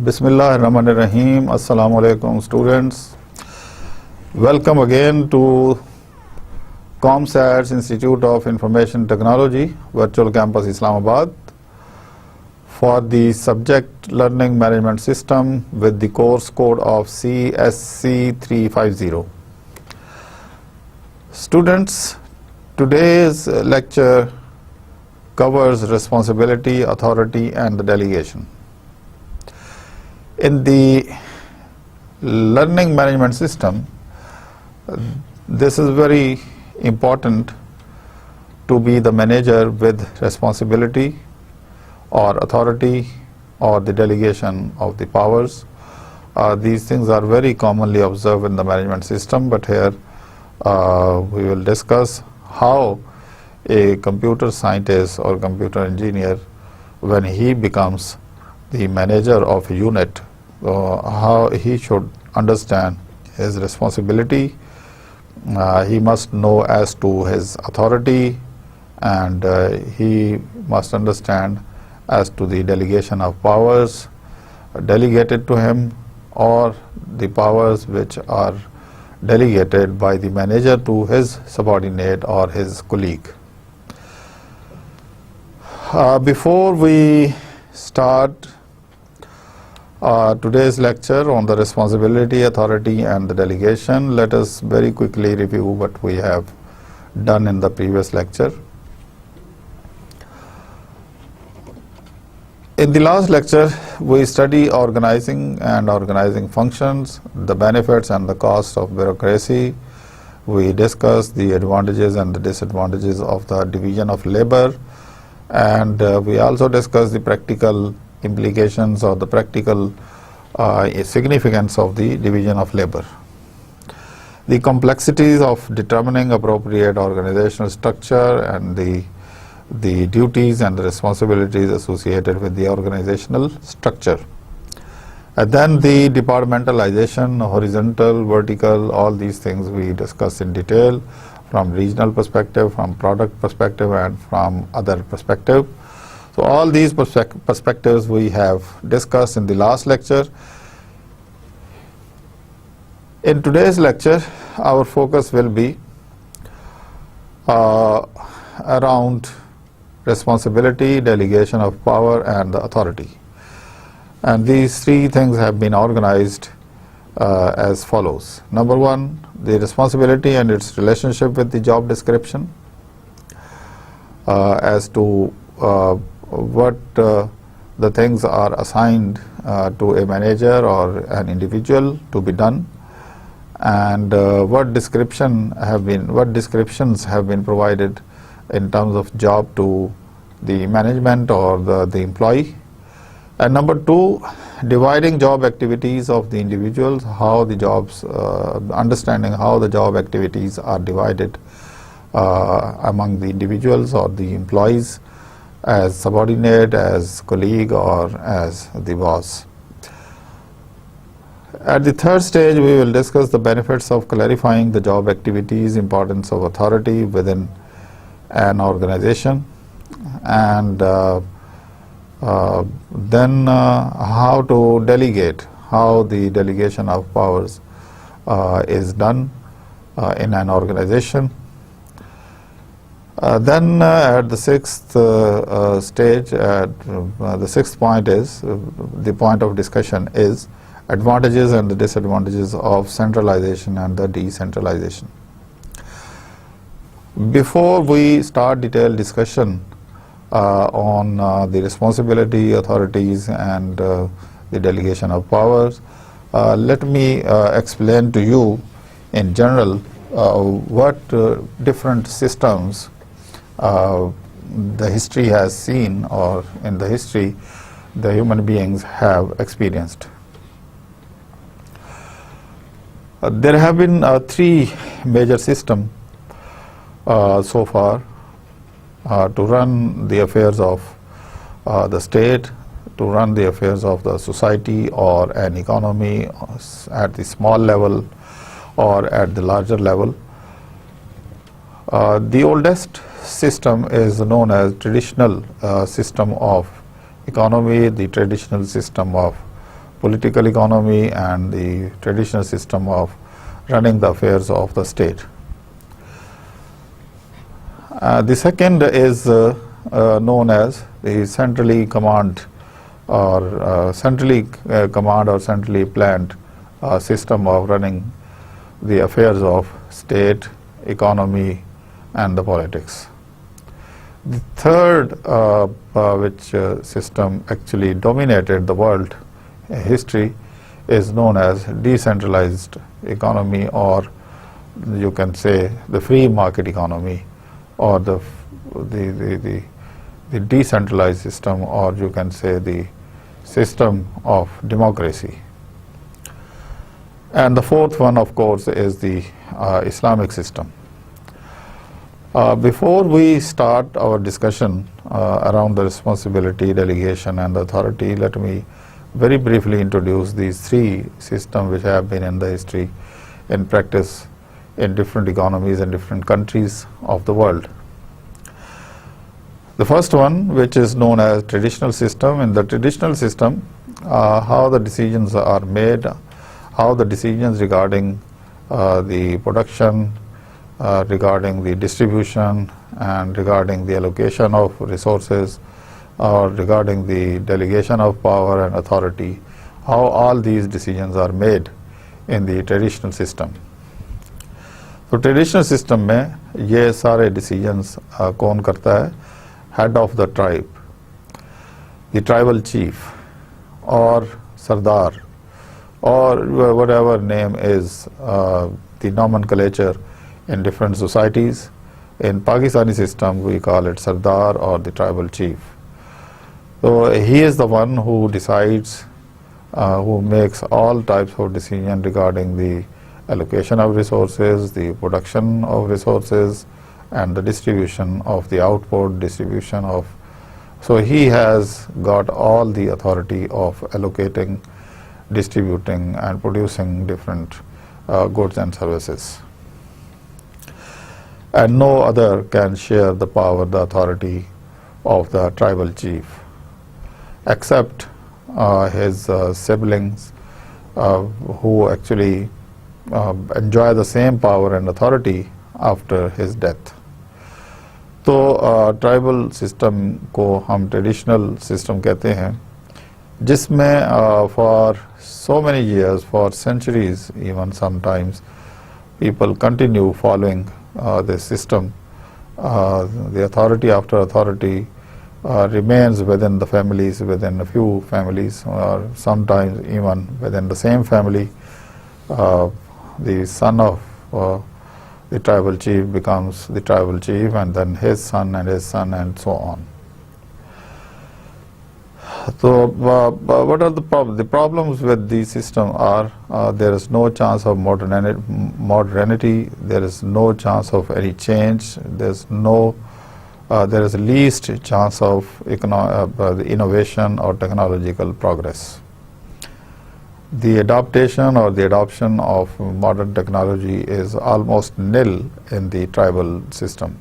Bismillahirrahmanirrahim. Assalamu alaikum students. Welcome again to ComSats Institute of Information Technology, Virtual Campus Islamabad for the subject Learning Management System with the course code of CSC 350. Students, today's lecture covers responsibility, authority and the delegation. In the learning management system, this is very important to be the manager with responsibility or authority or the delegation of the powers. These things are very commonly observed in the management system, but here we will discuss how a computer scientist or computer engineer, when he becomes the manager of a unit, how he should understand his responsibility. He must know as to his authority, and he must understand as to the delegation of powers delegated to him or the powers which are delegated by the manager to his subordinate or his colleague. Before we start today's lecture on the responsibility, authority and the delegation, let us very quickly review what we have done in the previous lecture. In the last lecture, we studied organizing and organizing functions, the benefits and the cost of bureaucracy. We discussed the advantages and the disadvantages of the division of labor, and we also discussed the practical implications or the practical significance of the division of labor. The complexities of determining appropriate organizational structure and the duties and the responsibilities associated with the organizational structure. And then the departmentalization, horizontal, vertical, all these things we discuss in detail from regional perspective, from product perspective and from other perspective. So all these perspectives we have discussed in the last lecture. In today's lecture, our focus will be around responsibility, delegation of power and the authority. And these three things have been organized as follows. Number one, the responsibility and its relationship with the job description, as to what the things are assigned to a manager or an individual to be done, and what descriptions have been provided in terms of job to the management or the employee. And number two, dividing job activities of the individuals, how the jobs, understanding how the job activities are divided among the individuals or the employees, as subordinate, as colleague or as the boss. At the third stage, we will discuss the benefits of clarifying the job activities, importance of authority within an organization, and then how to delegate, how the delegation of powers is done in an organization. Then at the sixth stage, the sixth point is, the point of discussion is advantages and the disadvantages of centralization and the decentralization. Before we start detailed discussion on the responsibility, authorities and the delegation of powers, let me explain to you in general what different systems the history has seen, or in the history the human beings have experienced. There have been three major systems so far to run the affairs of the state, to run the affairs of the society or an economy at the small level or at the larger level. The oldest system is known as traditional system of economy, the traditional system of political economy and the traditional system of running the affairs of the state. The second is known as the centrally command or centrally planned system of running the affairs of state, economy and the politics. The third system actually dominated the world history is known as decentralized economy, or you can say the free market economy, or the decentralized system, or you can say the system of democracy. And the fourth one, of course, is the Islamic system. Before we start our discussion around the responsibility, delegation and authority, let me very briefly introduce these three systems which have been in the history in practice in different economies and different countries of the world. The first one, which is known as traditional system. In the traditional system, how the decisions are made, how the decisions regarding the production, regarding the distribution and regarding the allocation of resources, or regarding the delegation of power and authority, how all these decisions are made in the traditional system. तो traditional system में ये सारे decisions कौन करता है? Head of the tribe, the tribal chief और सरदार, or whatever name is the nomenclature in different societies. In Pakistani system we call it Sardar or the tribal chief. So he is the one who decides, who makes all types of decision regarding the allocation of resources, the production of resources and the distribution of the output, distribution of, so he has got all the authority of allocating, distributing and producing different goods and services. And no other can share the power, the authority of the tribal chief, except his siblings who actually enjoy the same power and authority after his death. तो tribal system को हम traditional system कहते हैं, जिसमें for so many years, for centuries even sometimes, people continue following this system. The authority after authority remains within the families, within a few families, or sometimes even within the same family. The son of the tribal chief becomes the tribal chief, and then his son and so on. So what are the problems? The problems with the system are there is no chance of modernity, there is no chance of any change, there is least chance of the innovation or technological progress. The adaptation or the adoption of modern technology is almost nil in the tribal system.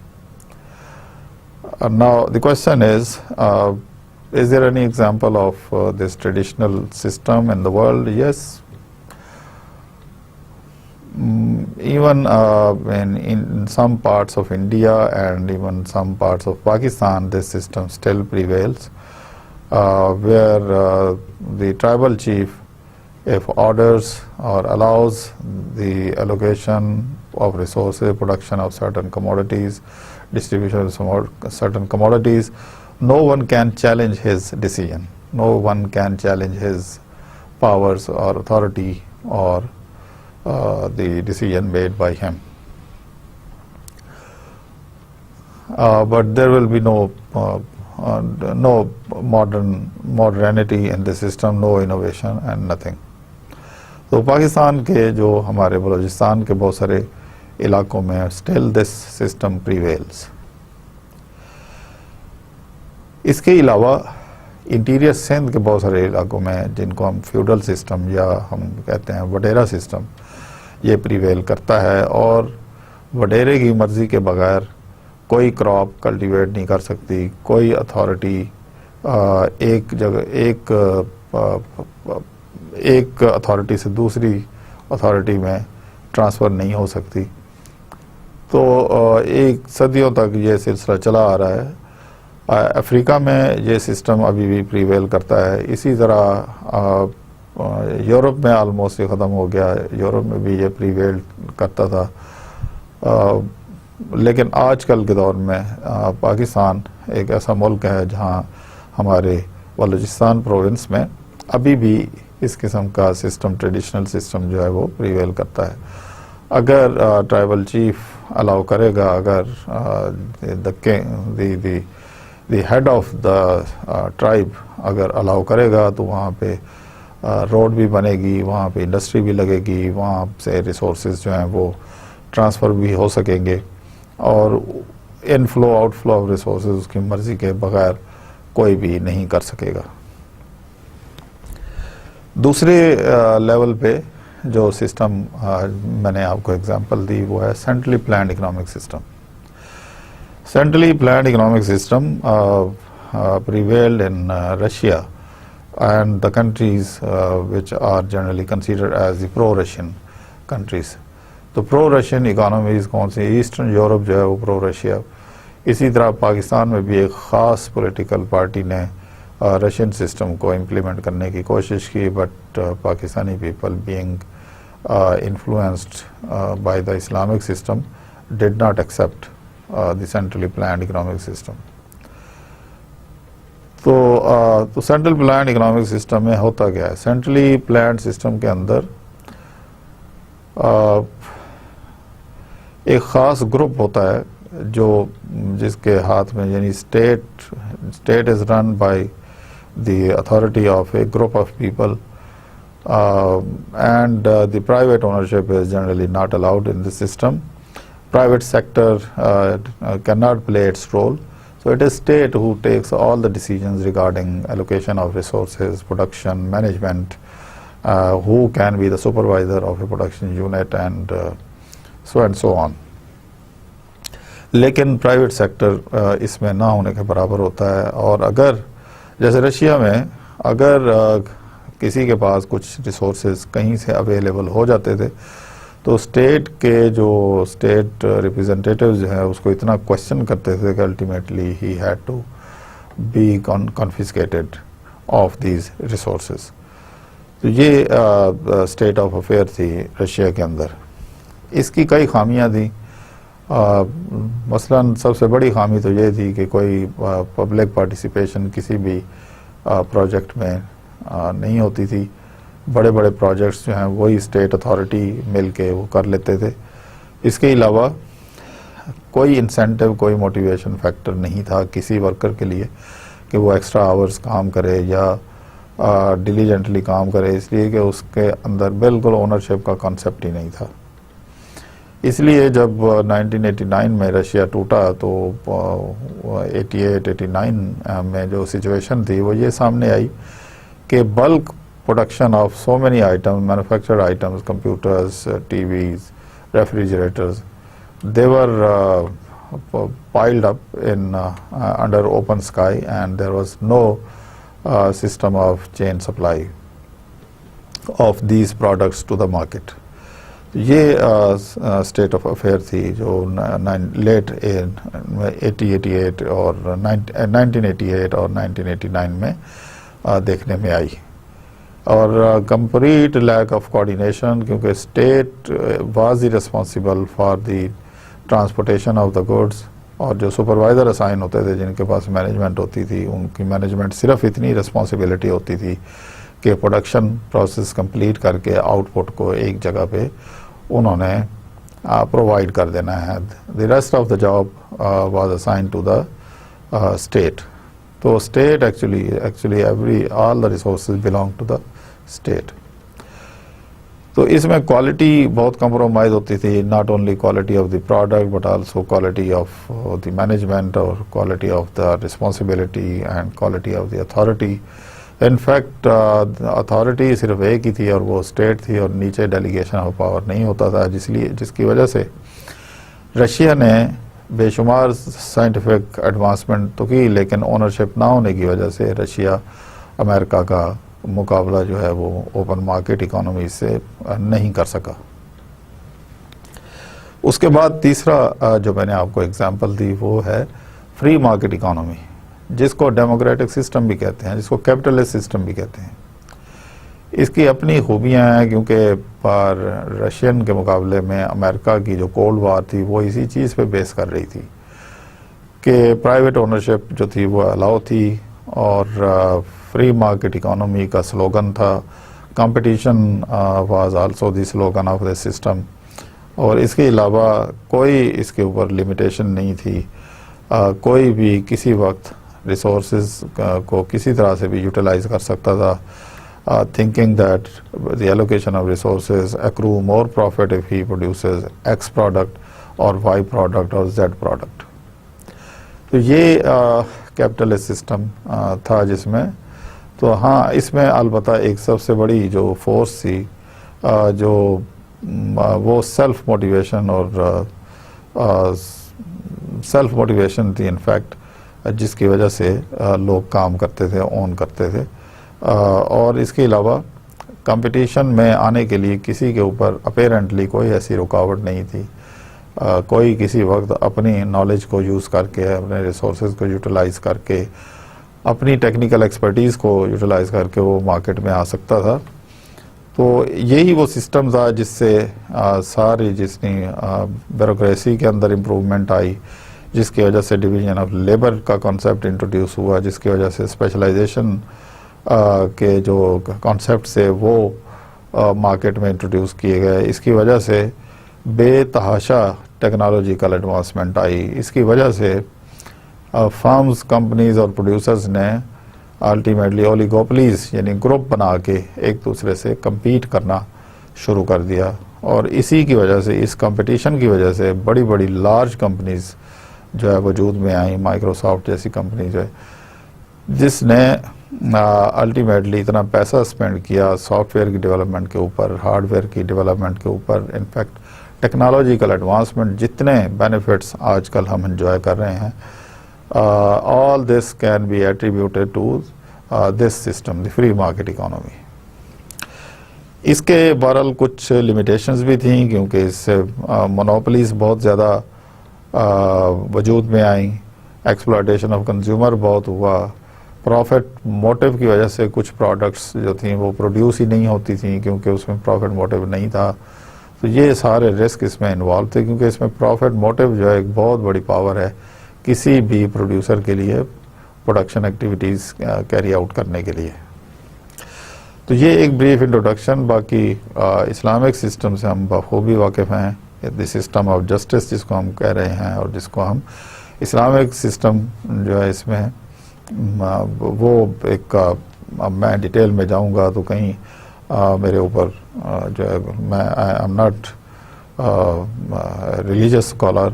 Now the question is there any example of this traditional system in the world? Yes. Even in some parts of India and even some parts of Pakistan, this system still prevails, where the tribal chief, if orders or allows the allocation of resources, production of certain commodities, distribution of certain commodities, no one can challenge his decision. No one can challenge his powers or authority or the decision made by him. But there will be no modernity in the system, no innovation and nothing. तो पाकिस्तान के जो हमारे बलूचिस्तान के बहुत सारे इलाकों में still this system prevails. इसके अलावा इंटीरियर सिंध के बहुत सारे इलाकों में, जिनको हम फ्यूडल सिस्टम या हम कहते हैं वडेरा सिस्टम, ये प्रिवेल करता है, और वडेरे की मर्जी के बगैर कोई क्रॉप कल्टीवेट नहीं कर सकती, कोई अथॉरिटी ایک اتھارٹی سے دوسری اتھارٹی میں ٹرانسفر نہیں ہو سکتی. تو ایک صدیوں تک یہ سلسلہ چلا آ رہا ہے. افریقہ میں یہ سسٹم ابھی بھی پریویل کرتا ہے. اسی طرح یورپ میں آلموسٹ یہ ختم ہو گیا. یورپ میں بھی یہ پریویل کرتا تھا. لیکن آج کل کے دور میں پاکستان ایک ایسا ملک ہے جہاں ہمارے بلوچستان پروونس میں ابھی بھی اس قسم کا سسٹم، ٹریڈیشنل سسٹم جو ہے وہ پریویل کرتا ہے. اگر ٹرائبل چیف الاؤ کرے گا، اگر دی ہیڈ آف دا ٹرائب اگر الاؤ کرے گا تو وہاں پہ روڈ بھی بنے گی، وہاں پہ انڈسٹری بھی لگے گی، وہاں سے ریسورسز جو ہیں وہ ٹرانسفر بھی ہو سکیں گے، اور inflow outflow of resources اس کی مرضی کے بغیر کوئی بھی نہیں کر سکے گا. دوسرے لیول پہ جو سسٹم میں نے آپ کو اگزامپل دی وہ ہے centrally planned economic system. Centrally planned economic system prevailed in Russia and the countries which are generally considered as the pro-Russian countries. تو پرو رشین اکانومیز کون سی؟ ایسٹرن یورپ جو ہے وہ پرو رشیا. اسی طرح پاکستان میں بھی ایک خاص پولیٹیکل پارٹی نے رشین سسٹم کو امپلیمنٹ کرنے کی کوشش کی، but Pakistani people being influenced by the Islamic system did not accept the centrally planned economic system. تو سینٹرل پلانڈ اکنامک سسٹم میں ہوتا کیا ہے؟ سینٹرلی پلانڈ سسٹم کے اندر ایک خاص گروپ ہوتا ہے جس کے ہاتھ میں، یعنی state is run by the authority of a group of people and the private ownership is generally not allowed in the system. Private sector cannot play its role. So it is state who takes all the decisions regarding allocation of resources, production, management, who can be the supervisor of a production unit and so on. لیکن private sector اس میں نہ ہونے کے برابر ہوتا ہے. اور اگر جیسے رشیا میں اگر کسی کے پاس کچھ ریسورسز کہیں سے اویلیبل ہو جاتے تھے تو اسٹیٹ کے جو اسٹیٹ ریپرزنٹیٹیوز جو ہیں اس کو اتنا کوشچن کرتے تھے کہ الٹیمیٹلی ہی had to be confiscated of these resources. تو یہ اسٹیٹ آف افیئر تھی رشیا کے اندر. اس کی کئی خامیاں تھیں. مثلاً سب سے بڑی خامی تو یہ تھی کہ کوئی پبلک پارٹیسپیشن کسی بھی پروجیکٹ میں نہیں ہوتی تھی. بڑے بڑے پروجیکٹس جو ہیں وہی اسٹیٹ اتھارٹی مل کے وہ کر لیتے تھے. اس کے علاوہ کوئی انسینٹیو، کوئی موٹیویشن فیکٹر نہیں تھا کسی ورکر کے لیے کہ وہ ایکسٹرا آورز کام کرے یا ڈیلیجنٹلی کام کرے، اس لیے کہ اس کے اندر بالکل اونرشپ کا کانسیپٹ ہی نہیں تھا. اس لیے جب 1989 میں رشیا ٹوٹا تو 88-89 میں جو سچویشن تھی وہ یہ سامنے آئی کہ bulk production of so many item, manufactured items, computers, TVs, refrigerators, they were piled up in under open sky, and there was no system of chain supply of these products to the market. یہ state of affair تھی جو late 1988 اور 1989 میں دیکھنے میں آئی. اور complete lack of coordination, کیونکہ state was the responsible for the transportation of the goods, اور جو سپروائزر اسائن ہوتے تھے جن کے پاس مینجمنٹ ہوتی تھی ان کی مینجمنٹ صرف اتنی رسپانسبلٹی ہوتی تھی کہ پروڈکشن پروسیس کمپلیٹ کر کے آؤٹ پٹ کو ایک جگہ پہ انہوں نے پرووائڈ کر دینا ہے. The rest of the job was assign to the state. تو state actually all the resources belong to the state. تو اس میں کوالٹی بہت کمپرومائز ہوتی تھی، not only quality of the product but also quality of the management اور quality of the responsibility and quality of the authority. In fact authority صرف ایک ہی تھی اور وہ اسٹیٹ تھی، اور نیچے ڈیلیگیشن آف پاور نہیں ہوتا تھا، جس کی وجہ سے رشیا نے بے شمار سائنٹیفک ایڈوانسمنٹ تو کی، لیکن اونرشپ نہ ہونے کی وجہ سے رشیا امریکہ کا مقابلہ جو ہے وہ اوپن مارکیٹ اکانومی سے نہیں کر سکا. اس کے بعد تیسرا جو میں نے آپ کو اگزامپل دی وہ ہے فری مارکیٹ اکانومی، جس کو ڈیموکریٹک سسٹم بھی کہتے ہیں، جس کو کیپٹلسٹ سسٹم بھی کہتے ہیں. اس کی اپنی خوبیاں ہیں کیونکہ رشین کے مقابلے میں امریکہ کی جو کولڈ وار تھی وہ اسی چیز پہ بیس کر رہی تھی کہ پرائیویٹ اونرشپ جو تھی وہ الاؤ تھی، اور فری مارکیٹ اکانومی کا سلوگن تھا. Competition was also the slogan of the system, اور اس کے علاوہ کوئی اس کے اوپر لمیٹیشن نہیں تھی. کوئی بھی کسی وقت ریسورسز کو کسی طرح سے بھی یوٹیلائز کر سکتا تھا، thinking that the allocation of resources accrue more profit if he produces X product or Y product or Z product. تو یہ کیپٹلسٹ سسٹم تھا جس میں، تو ہاں اس میں البتہ ایک سب سے بڑی جو فورس تھی جو وہ سیلف موٹیویشن اور سیلف موٹیویشن تھی انفیکٹ، جس کی وجہ سے لوگ کام کرتے تھے، اون کرتے تھے. اور اس کے علاوہ کمپٹیشن میں آنے کے لیے کسی کے اوپر اپیرنٹلی کوئی ایسی رکاوٹ نہیں تھی. کوئی کسی وقت اپنی نالج کو یوز کر کے، اپنے ریسورسز کو یوٹیلائز کر کے، اپنی ٹیکنیکل ایکسپرٹیز کو یوٹیلائز کر کے وہ مارکیٹ میں آ سکتا تھا. تو یہی وہ سسٹم تھا جس سے ساری جتنی بیوروکریسی کے اندر امپروومنٹ آئی، جس کی وجہ سے ڈویژن آف لیبر کا کانسیپٹ انٹروڈیوس ہوا، جس کی وجہ سے اسپیشلائزیشن کے جو کانسیپٹس ہیں وہ مارکیٹ میں انٹروڈیوس کیے گئے. اس کی وجہ سے بے تحاشا ٹیکنالوجیکل ایڈوانسمنٹ آئی. اس کی وجہ سے فارمز، کمپنیز اور پروڈیوسرز نے الٹیمیٹلی اولیگوپلیز یعنی گروپ بنا کے ایک دوسرے سے کمپیٹ کرنا شروع کر دیا. اور اسی کی وجہ سے، اس کمپٹیشن کی وجہ سے بڑی بڑی لارج کمپنیز جو ہے وجود میں آئیں. مائکروسافٹ جیسی کمپنی جو ہے، جس نے الٹیمیٹلی اتنا پیسہ اسپینڈ کیا سافٹ ویئر کی ڈیولپمنٹ کے اوپر، ہارڈ ویئر کی ڈیولپمنٹ کے اوپر. انفیکٹ ٹیکنالوجیکل ایڈوانسمنٹ جتنے بینیفٹس آج کل ہم انجوائے کر رہے ہیں، all this can be attributed to this system, the free market economy. اس کے بہرحال کچھ لمیٹیشنز بھی تھیں کیونکہ اس سے مونوپلیز بہت زیادہ وجود میں آئیں، ایکسپلائٹیشن آف کنزیومر بہت ہوا. پروفٹ موٹیو کی وجہ سے کچھ پروڈکٹس جو تھیں وہ پروڈیوس ہی نہیں ہوتی تھیں کیونکہ اس میں پروفٹ موٹیو نہیں تھا. تو یہ سارے رسک اس میں انوالو تھے کیونکہ اس میں پروفٹ موٹیو جو ہے ایک بہت بڑی پاور ہے کسی بھی پروڈیوسر کے لیے پروڈکشن ایکٹیویٹیز کیری آؤٹ کرنے کے لیے. تو یہ ایک بریف انٹروڈکشن. باقی اسلامک سسٹم سے ہم بخوبی واقف ہیں. دی سسٹم آف جسٹس جس کو ہم کہہ رہے ہیں اور جس کو ہم اسلامک سسٹم جو ہے، اس میں وہ ایک میں ڈیٹیل میں جاؤں گا تو کہیں میرے اوپر جو ہے، میں I am not religious scholar,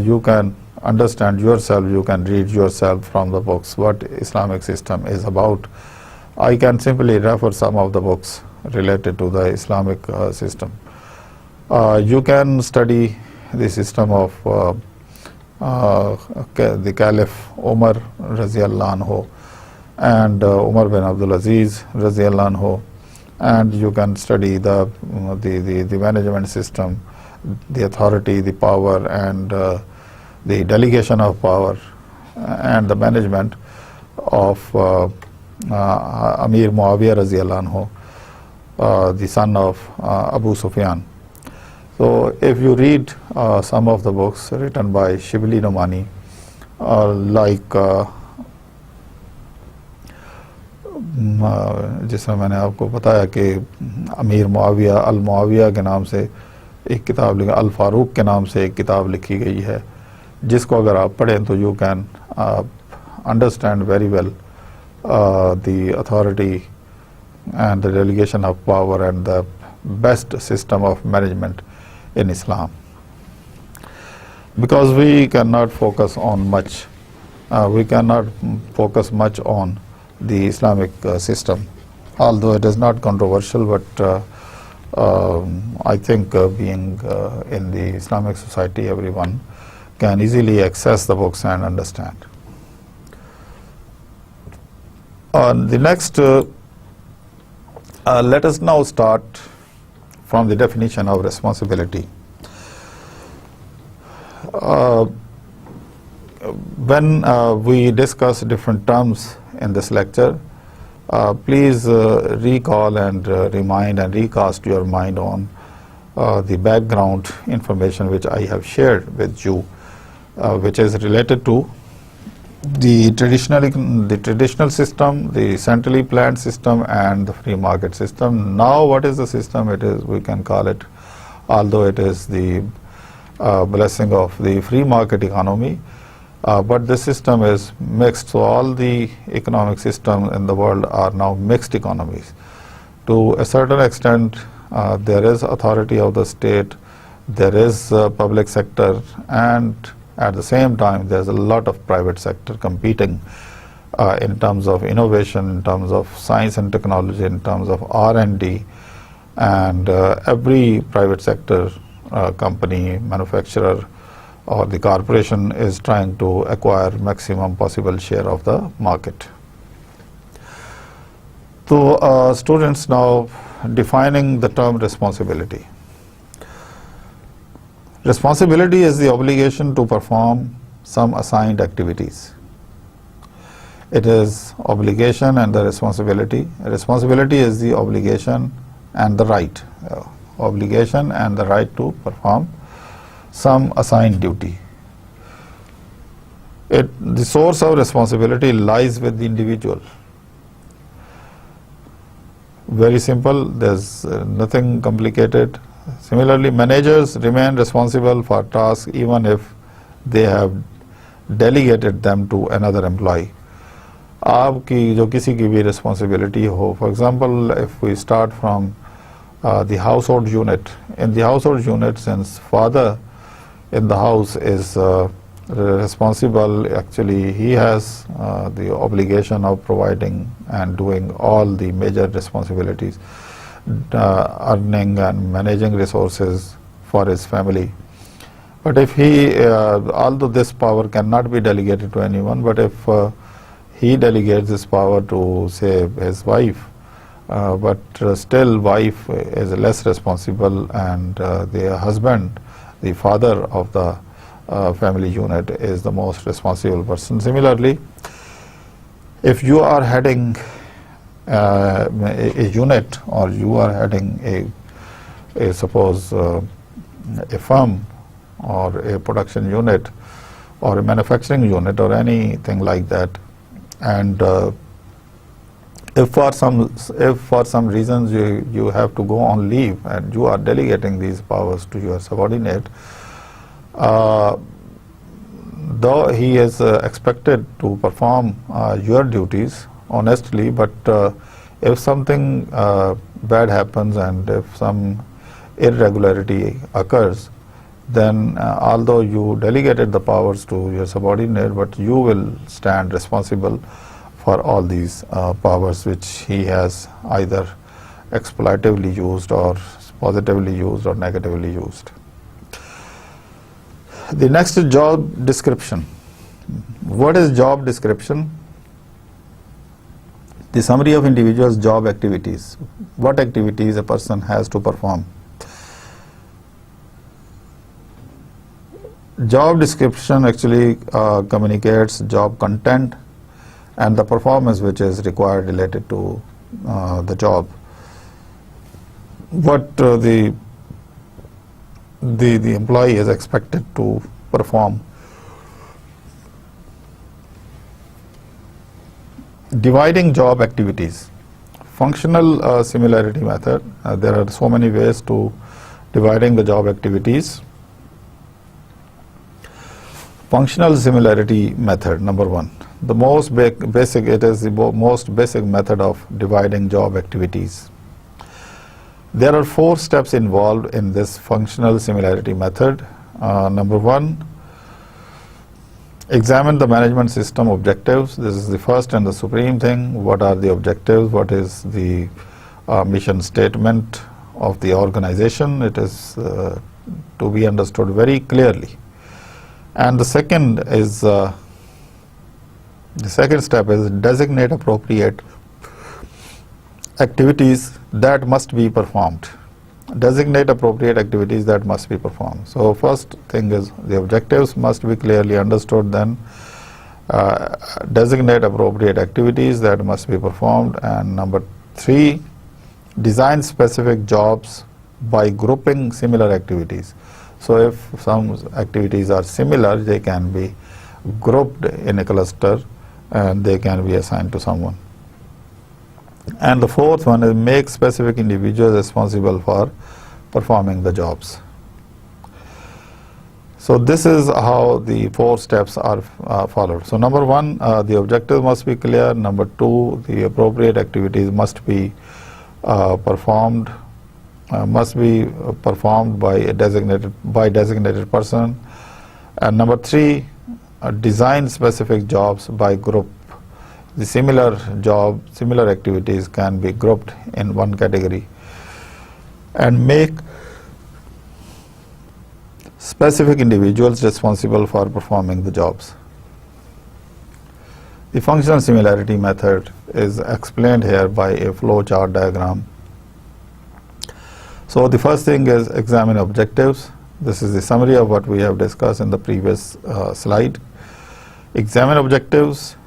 you can understand yourself, you can read yourself from the books what Islamic system is about. I can simply refer some of the books related to the Islamic system. You can study the system of the Caliph Umar Raziyallahu anhu and Umar bin Abdul Aziz Raziyallahu anhu, and you can study the management system, the authority, the power, and the delegation of power and the management of Amir Muawiyah Raziyallahu anhu, the son of Abu Sufyan. So if you read some of the books written by Shibli Nomani, like جس میں نے آپ کو بتایا کہ امیر معاویہ المعاویہ کے نام سے ایک کتاب لکھی، الفاروق کے نام سے ایک کتاب لکھی گئی ہے، جس کو اگر آپ پڑھیں تو you can understand very well the authority and the delegation of power and the best system of management in Islam. Because we cannot focus on much, we cannot focus much on the Islamic system, although it is not controversial, but I think being in the Islamic society, everyone can easily access the books and understand. The next Let us now start from the definition of responsibility. When we discuss different terms in this lecture, please recall and remind and recast your mind on the background information which I have shared with you, which is related to the traditional system, the centrally planned system, and the free market system. Now, what is the system? It is, we can call it, although it is the blessing of the free market economy, but this system is mixed. So all the economic systems in the world are now mixed economies. To a certain extent, there is authority of the state, there is public sector, and at the same time there's a lot of private sector competing in terms of innovation, in terms of science and technology, in terms of R&D, and every private sector company, manufacturer, or the corporation is trying to acquire maximum possible share of the market. So students, now defining the term responsibility. Responsibility is the obligation to perform some assigned activities. It is obligation and the responsibility. Responsibility is the obligation and the right. Obligation and the right to perform some assigned duty. The source of responsibility lies with the individual. Very simple, there's nothing complicated. Similarly, managers remain responsible for tasks even if they have delegated them to another employee. आपकी जो किसी की भी responsibility हो, for example, if we start from the household unit. In the household unit, since father in the house is responsible, actually he has the obligation of providing and doing all the major responsibilities, earning and managing resources for his family. But if he, although this power cannot be delegated to anyone, but if he delegates this power to, say, his wife, but still wife is less responsible, and the husband, the father of the family unit, is the most responsible person. Similarly, if you are heading a unit, or you are heading a suppose a firm or a production unit or a manufacturing unit or anything like that, and if for some reasons you have to go on leave and you are delegating these powers to your subordinate, though he is expected to perform your duties honestly, but if something bad happens and if some irregularity occurs, then although you delegated the powers to your subordinate, but you will stand responsible for all these powers which he has either exploitatively used or positively used or negatively used. The next is job description. What is job description? The summary of individual's job activities. What activities a person has to perform. Job description actually communicates job content and the performance which is required related to the job. What the employee is expected to perform. Dividing job activities. Functional similarity method. There are so many ways to dividing the job activities. Functional similarity method, number one. The most basic, it is the most basic method of dividing job activities. There are 4 steps involved in this functional similarity method. Number one, examine the management system objectives. This is the first and the supreme thing. What are the objectives? What is the mission statement of the organization? It is to be understood very clearly. And the second is the second step is designate appropriate activities that must be performed. Designate appropriate activities that must be performed. So first thing is the objectives must be clearly understood, then designate appropriate activities that must be performed, and number 3, design specific jobs by grouping similar activities. So if some activities are similar, they can be grouped in a cluster and they can be assigned to someone. And the 4th one is make specific individuals responsible for performing the jobs. So this is how the 4 steps are followed. So number 1, the objective must be clear. Number 2, the appropriate activities must be performed by a designated person. And number 3, design specific jobs by group. The similar activities can be grouped in one category, and make specific individuals responsible for performing the jobs. The functional similarity method is explained here by a flow chart diagram. So the first thing is examine objectives. This is the summary of what we have discussed in the previous slide. Examine objectives,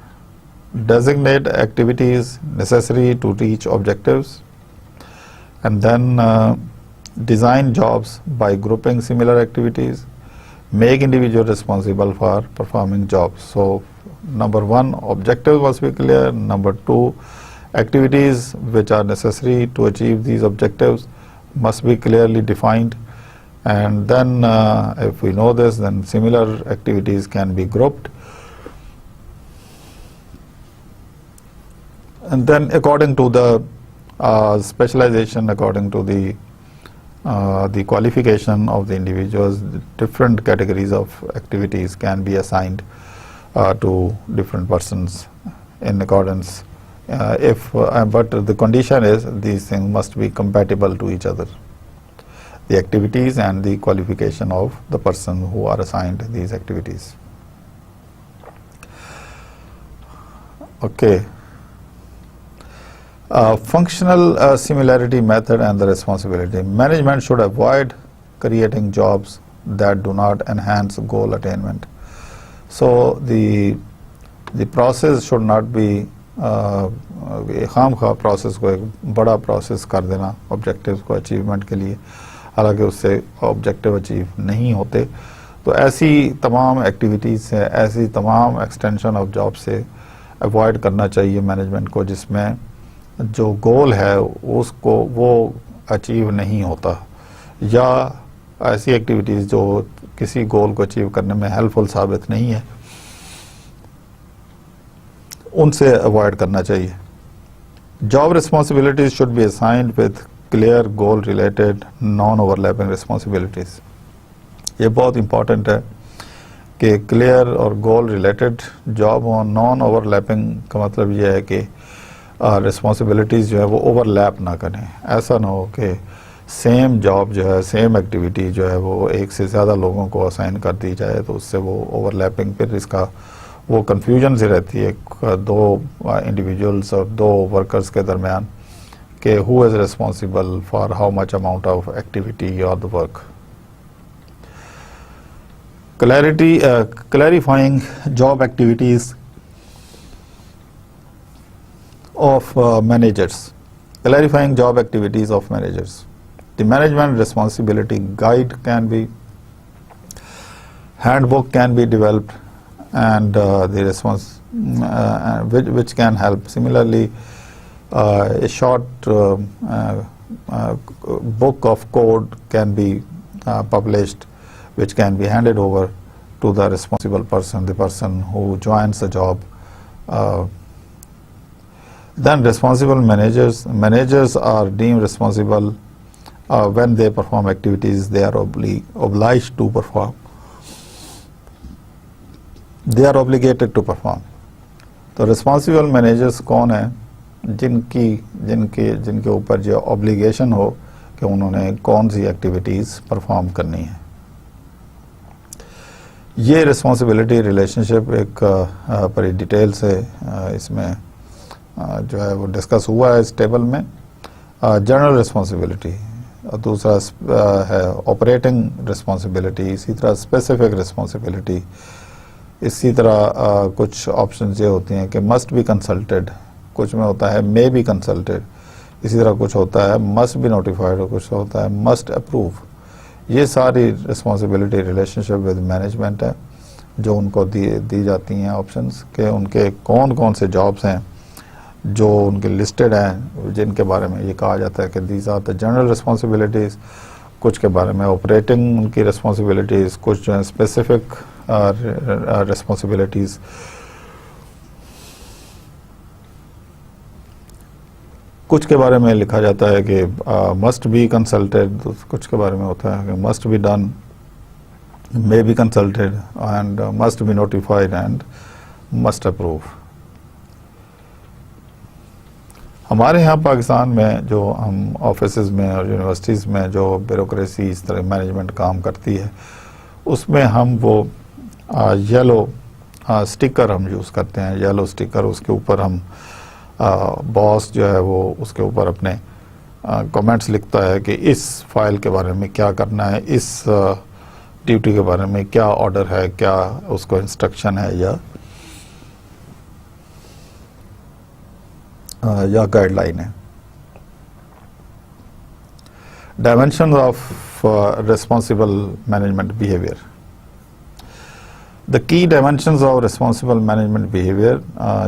designate activities necessary to reach objectives, and then design jobs by grouping similar activities, make individual responsible for performing jobs. So number 1, objectives must be clear. Number 2, activities which are necessary to achieve these objectives must be clearly defined, and then if we know this, then similar activities can be grouped. And then according to the specialization, according to the qualification of the individuals, different categories of activities can be assigned to different persons in accordance. But the condition is these things must be compatible to each other, the activities and the qualification of the person who are assigned these activities. Okay. Functional similarity method and the responsibility. Management should avoid creating jobs that do not enhance goal attainment. So the process should not be खामखा process को एक बड़ा process कर देना objectives को achievement के लिए, हालांकि उससे ऑब्जेक्टिव अचीव नहीं होते. तो ऐसी तमाम एक्टिविटीज़ से, ऐसी तमाम एक्सटेंशन ऑफ जॉब से अवॉइड करना चाहिए मैनेजमेंट को जिसमें जो गोल है उसको वो अचीव नहीं होता, या ऐसी एक्टिविटीज़ जो किसी गोल को अचीव करने में हेल्पफुल साबित नहीं है, उनसे अवॉइड करना चाहिए. Job responsibilities should be assigned with clear goal related non overlapping responsibilities. ये बहुत इंपॉर्टेंट है कि क्लियर और गोल रिलेटेड जॉब हो. नॉन ओवरलैपिंग का मतलब ये है कि रिस्पॉन्सिबिलिटीज़ जो है वो ओवरलैप ना करें. ऐसा ना हो कि सेम जॉब जो है, सेम एक्टिविटी जो है वो एक से ज़्यादा लोगों को असाइन कर दी जाए, तो उससे वो ओवरलैपिंग, फिर इसका वो कन्फ्यूजन सी रहती है दो इंडिविजुअल्स और दो वर्कर्स के दरमियान कि who is responsible for how much amount of activity और the work. Clarifying job activities of managers. Clarifying job activities of managers. The management responsibility guide can be, handbook can be developed, and the response which can help. Similarly, a short book of code can be published, which can be handed over to the responsible person, the person who joins the job. Then responsible managers are deemed responsible when they perform activities they are obliged to perform. They are obligated to perform. तो responsible managers कौन है? जिनके ऊपर जो obligation हो कि उन्होंने कौन सी activities perform करनी है. ये responsibility relationship एक बड़ी डिटेल से इसमें जो है वो डिस्कस हुआ है इस टेबल में. جنرل رسپانسبلٹی، دوسرا ہے آپریٹنگ رسپانسبلٹی، اسی طرح اسپیسیفک رسپانسبلٹی، اسی طرح کچھ آپشنز یہ ہوتی ہیں کہ مسٹ بی کنسلٹیڈ، کچھ میں ہوتا ہے مے بی کنسلٹیڈ، اسی طرح کچھ ہوتا ہے مسٹ بی نوٹیفائڈ اور کچھ ہوتا ہے مسٹ اپروو. یہ ساری responsibility relation ship with management ہے جو ان کو دی جاتی ہیں آپشنز، کہ ان کے کون کون سے جابس ہیں جو ان کے لسٹڈ ہیں جن کے بارے میں یہ کہا جاتا ہے کہ these are the general responsibilities, کچھ کے بارے میں آپریٹنگ ان کی رسپانسبلٹیز، کچھ جو ہیں اسپیسیفک رسپانسبلٹیز. کچھ کے بارے میں لکھا جاتا ہے کہ مسٹ بی کنسلٹیڈ، کچھ کے بارے میں ہوتا ہے کہ must be done, may be consulted and must be notified and must approve. ہمارے یہاں پاکستان میں جو ہم آفیسز میں اور یونیورسٹیز میں جو بیوروکریسی اس طرح مینجمنٹ کام کرتی ہے، اس میں ہم وہ یلو سٹیکر ہم یوز کرتے ہیں. یلو سٹیکر، اس کے اوپر ہم باس جو ہے وہ اس کے اوپر اپنے کمنٹس لکھتا ہے کہ اس فائل کے بارے میں کیا کرنا ہے، اس ڈیوٹی کے بارے میں کیا آرڈر ہے، کیا اس کو انسٹرکشن ہے یا گائیڈ لائن ہے. Dimensions of responsible management behaviour. The key dimensions of responsible management behaviour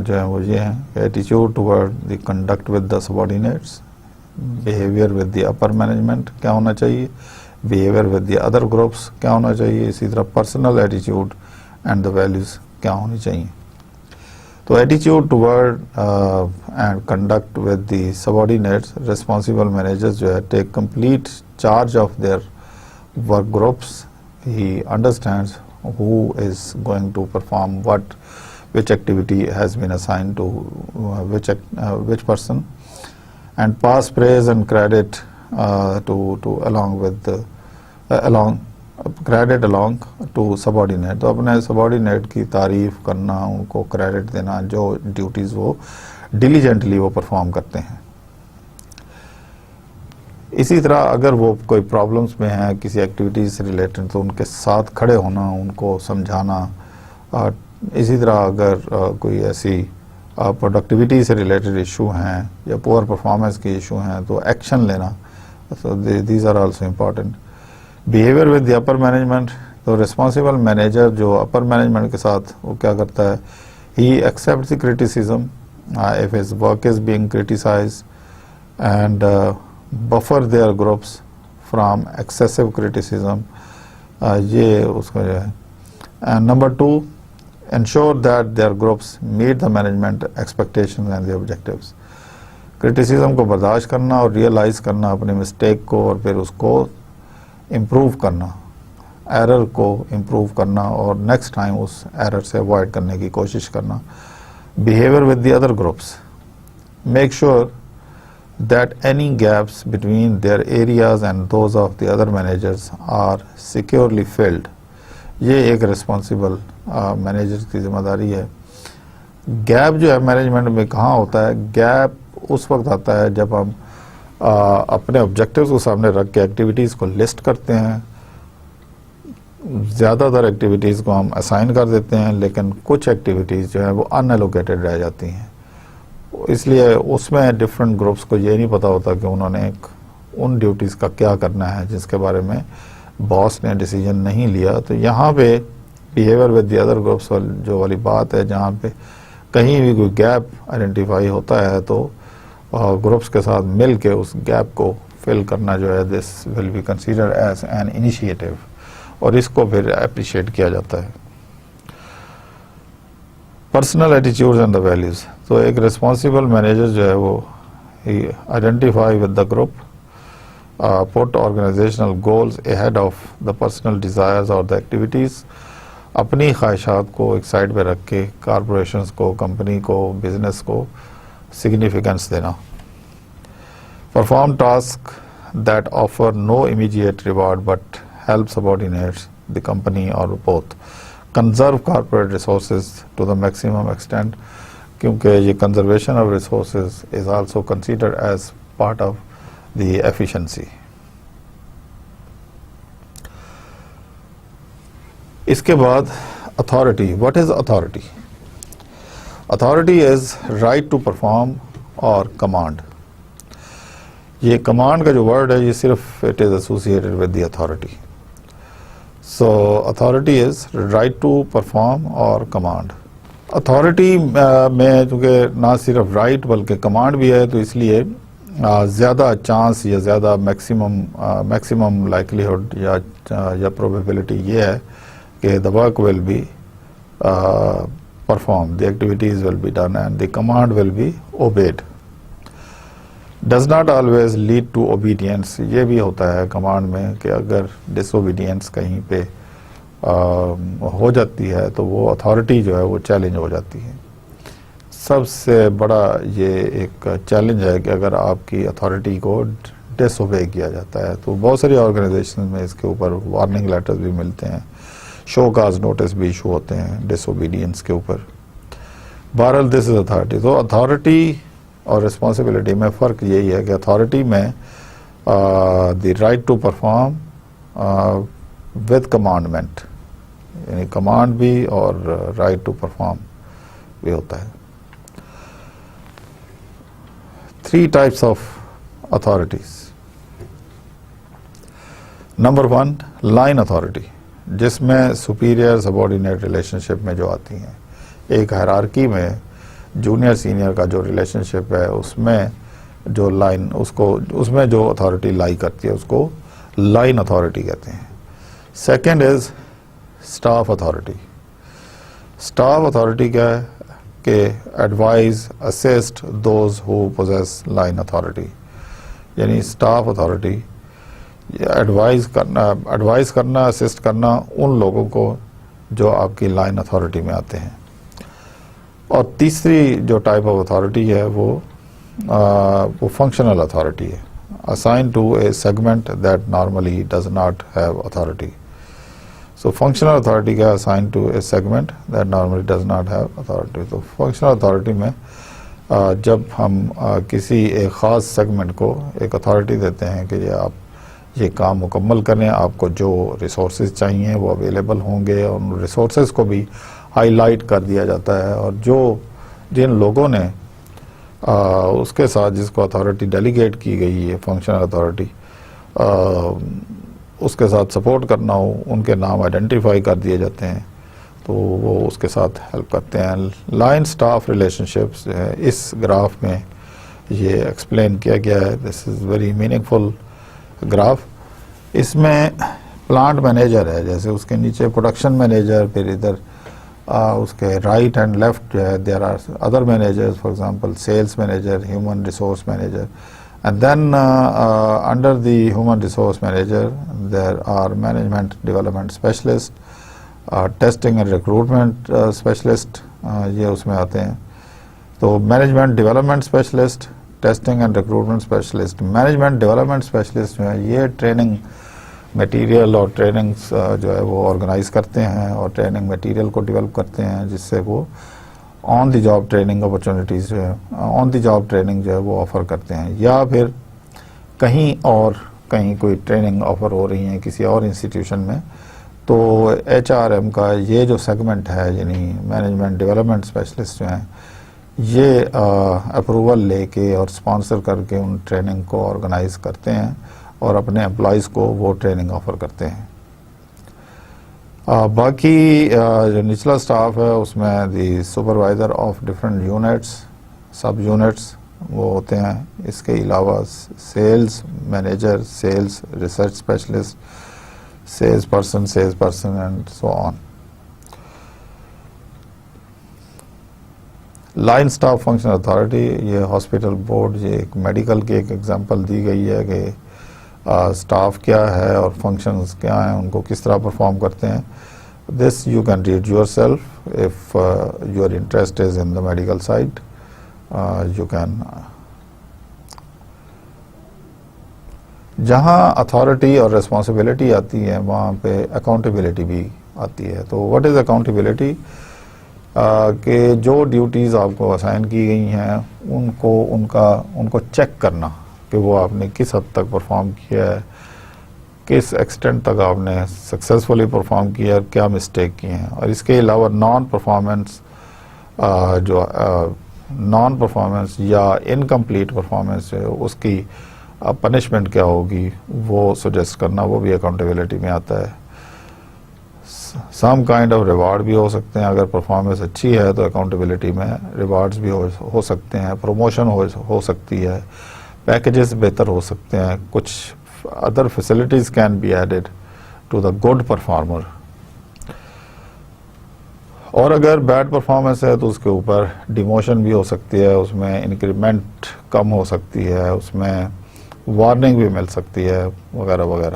جو ہیں وہ یہ ہیں کہ ایٹیچیوڈ toward the conduct with the subordinates, behaviour with the upper management کیا ہونا چاہیے، behaviour with the other groups کیا ہونا چاہیے، اسی طرح پرسنل ایٹیچیوڈ اینڈ دا ویلیوز کیا ہونی چاہیے. تو ایٹیچیوڈ toward and conduct with the subordinates, responsible managers جو ہے ٹیک complete charge of their work groups. He understands who is going to perform which activity has been assigned to which person, and pass praise and credit to along with credit along to subordinate. تو اپنے subordinate کی تعریف کرنا، ان کو credit دینا جو duties وہ ڈیلیجنٹلی وہ پرفارم کرتے ہیں. اسی طرح اگر وہ کوئی پرابلمس میں ہیں کسی ایکٹیویٹیز سے ریلیٹڈ تو ان کے ساتھ کھڑے ہونا، ان کو سمجھانا. اسی طرح اگر کوئی ایسی پروڈکٹیوٹی سے ریلیٹڈ ایشو ہیں یا پور پرفارمنس کے ایشو ہیں تو ایکشن لینا. These are also important. Behaviour with the upper management. تو ریسپانسبل مینیجر جو اپر مینجمنٹ کے ساتھ وہ کیا کرتا ہے، he accept the criticism of his work as being criticised and buffer their groups from excessive criticism. یہ اس کا جو ہے. And number 2, ensure that their groups meet the management expectations and the objectives. Criticism کو برداشت کرنا اور realise کرنا اپنے مسٹیک کو، اور پھر اس کو امپروو کرنا، ایرر کو امپروو کرنا اور نیکسٹ ٹائم اس ایرر سے اوائڈ کرنے کی کوشش کرنا. Behavior with the other groups. Make sure that any gaps between their areas and those of the other managers are securely filled. یہ ایک ریسپانسبل مینیجر کی ذمہ داری ہے. گیپ جو ہے مینجمنٹ میں کہاں ہوتا ہے؟ گیپ اس وقت آتا ہے جب ہم اپنے آبجیکٹیوز کو سامنے رکھ کے ایکٹیویٹیز کو لسٹ کرتے ہیں. زیادہ تر ایکٹیویٹیز کو ہم اسائن کر دیتے ہیں، لیکن کچھ ایکٹیویٹیز جو ہیں وہ ان ایلوکیٹڈ رہ جاتی ہیں. اس لیے اس میں ڈفرینٹ گروپس کو یہ نہیں پتا ہوتا کہ انہوں نے ان ڈیوٹیز کا کیا کرنا ہے جس کے بارے میں باس نے ڈیسیجن نہیں لیا. تو یہاں پہ behaviour with the other groups جو والی بات ہے، جہاں پہ کہیں بھی کوئی گیپ آئیڈینٹیفائی ہوتا ہے تو گروپس کے ساتھ مل کے اس گیپ کو فل کرنا جو ہے this will be consider as an initiative, اور اس کو پھر اپریشیٹ کیا جاتا ہے. Personal attitudes and the values. تو ایک ریسپانسبل مینیجر جو ہے وہ identify with the group, put organisational goals ahead of the personal desires اور دا ایکٹیویٹیز. اپنی خواہشات کو ایک سائڈ پہ رکھ کے کارپوریشنز کو، کمپنی کو، بزنس کو سگنیفیکنس دینا. Perform task that offer no immediate reward but help subordinates the company اور both. Conserve corporate resources to the maximum extent, کیونکہ یہ conservation of resources is also considered as part of the efficiency. اس کے بعد authority. What is authority? Authority is right to perform or command. یہ command کا جو word ہے یہ صرف it is associated with the authority. So authority is right to perform or command. Authority میں چونکہ نہ صرف right بلکہ command بھی ہے تو اس لیے زیادہ چانس یا زیادہ میکسیمم لائکلیہڈ یا probability یہ ہے کہ the work will be performed, the activities will be done and the command will be obeyed. Does not always lead to obedience. یہ بھی ہوتا ہے command میں کہ اگر disobedience کہیں پہ ہو جاتی ہے تو وہ authority جو ہے وہ چیلنج ہو جاتی ہے. سب سے بڑا یہ ایک چیلنج ہے کہ اگر آپ کی authority کو ڈس اوبے کیا جاتا ہے تو بہت ساری آرگنائزیشن میں اس کے اوپر وارننگ لیٹرز بھی ملتے ہیں, شو کاز نوٹس بھی ایشو ہوتے ہیں ڈس اوبیڈینس کے اوپر. بہرحال دس از اتھارٹی. تو اتھارٹی اور رسپانسبلٹی میں فرق یہی ہے کہ اتھارٹی میں the right to perform with commandment, یعنی کمانڈ بھی اور رائٹ ٹو پرفارم بھی ہوتا ہے. 3 types of authorities. Number 1, line authority, جس میں superior subordinate relationship میں جو آتی ہیں. ایک ہیرارکی میں جونیئر سینئر کا جو ریلیشنشپ ہے اس میں جو لائن اس میں جو اتھارٹی لائی کرتی ہے اس کو لائن اتھارٹی کہتے ہیں. Second is staff authority. Staff authority کیا ہے کہ advise assist those who possess line authority, یعنی اسٹاف اتھارٹی ایڈوائز کرنا اسسٹ کرنا ان لوگوں کو جو آپ کی لائن اتھارٹی میں آتے ہیں. اور تیسری جو ٹائپ آف اتھارٹی ہے وہ فنکشنل اتھارٹی ہے, assign to a segment that normally does not have authority. So functional authority کا assign to a segment that normally does not have authority. تو functional authority میں جب ہم کسی ایک خاص سیگمنٹ کو ایک اتھارٹی دیتے ہیں کہ آپ یہ کام مکمل کریں, آپ کو جو ریسورسز چاہیے وہ اویلیبل ہوں گے, اور ان ریسورسز کو بھی ہائی لائٹ کر دیا جاتا ہے, اور جن لوگوں نے اس کے ساتھ جس کو اتھارٹی ڈیلیگیٹ کی گئی ہے فنکشنل اتھارٹی اس کے ساتھ سپورٹ کرنا ہو, ان کے نام آئیڈینٹیفائی کر دیے جاتے ہیں تو وہ اس کے ساتھ ہیلپ کرتے ہیں. لائن سٹاف ریلیشن شپس اس گراف میں یہ ایکسپلین کیا گیا ہے. This is very meaningful graph. اس میں پلانٹ مینیجر ہے, جیسے اس کے نیچے پروڈکشن مینیجر, پھر ادھر اس کے رائٹ اینڈ لیفٹ جو ہے there are other managers, for example sales manager, human resource manager. And then under the human resource manager, there are management development specialist, testing and recruitment specialist, یہ اس میں آتے ہیں. تو management development specialist, testing and recruitment specialist. management development specialist جو ہے یہ training material اور trainings جو ہے وہ آرگنائز کرتے ہیں اور ٹریننگ میٹیریل کو ڈیولپ کرتے ہیں جس سے وہ آن دی جاب ٹریننگ اپرچونیٹیز جو ہے آن دی جاب ٹریننگ جو ہے وہ آفر کرتے ہیں, یا پھر کہیں کوئی ٹریننگ آفر ہو رہی ہیں کسی اور انسٹیٹیوشن میں تو ایچ آر ایم کا یہ جو سیگمنٹ ہے یعنی مینجمنٹ ڈیولپمنٹ اسپیشلسٹ جو ہیں یہ اپروول لے کے اور اسپانسر کر کے ان ٹریننگ کو آرگنائز کرتے ہیں اور اپنے امپلائیز کو وہ ٹریننگ آفر کرتے ہیں. باقی جو نچلا سٹاف ہے اس میں the supervisor of different units, sub units وہ ہوتے ہیں. اس کے علاوہ sales manager, sales research specialist, sales person and so on. Line staff function authority, یہ ہاسپٹل بورڈ, یہ ایک میڈیکل کی ایک ایگزامپل دی گئی ہے کہ اسٹاف کیا ہے اور فنکشنز کیا ہیں, ان کو کس طرح پرفارم کرتے ہیں. دس you can read your self if your interest is in the medical side. You can. جہاں اتھارٹی اور ریسپانسبلٹی آتی ہے وہاں پہ اکاؤنٹیبلٹی بھی آتی ہے. تو واٹ از اکاؤنٹیبلٹی؟ کہ جو ڈیوٹیز آپ کو اسائن کی گئی ہیں ان کو چیک کرنا, کہ وہ آپ نے کس حد تک پرفارم کیا ہے, کس ایکسٹینٹ تک آپ نے سکسیزفلی پرفارم کیا, کیا مسٹیک کیے ہیں. اور اس کے علاوہ نان پرفارمنس یا انکمپلیٹ پرفارمنس ہے اس کی پنشمنٹ کیا ہوگی وہ سجیسٹ کرنا, وہ بھی اکاؤنٹیبلٹی میں آتا ہے. سم کائنڈ آف ریوارڈ بھی ہو سکتے ہیں, اگر پرفارمنس اچھی ہے تو اکاؤنٹیبلٹی میں ریوارڈز بھی ہو سکتے ہیں, پروموشن ہو سکتی ہے, پیکیجز بہتر ہو سکتے ہیں, کچھ other facilities can be added to the good performer. اور اگر بیڈ پرفارمنس ہے تو اس کے اوپر ڈیموشن بھی ہو سکتی ہے, اس میں انکریمنٹ کم ہو سکتی ہے, اس میں وارننگ بھی مل سکتی ہے, وغیرہ وغیرہ.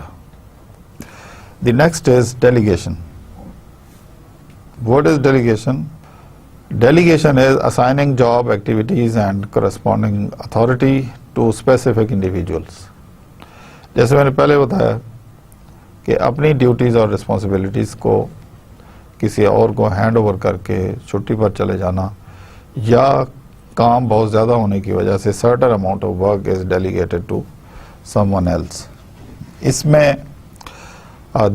The next is delegation. What is delegation? Delegation is assigning job activities and corresponding authority to specific individuals. جیسے میں نے پہلے بتایا کہ اپنی ڈیوٹیز اور رسپانسبلٹیز کو کسی اور کو ہینڈ اوور کر کے چھٹی پر چلے جانا, یا کام بہت زیادہ ہونے کی وجہ سے certain amount of work is delegated to someone else. اس میں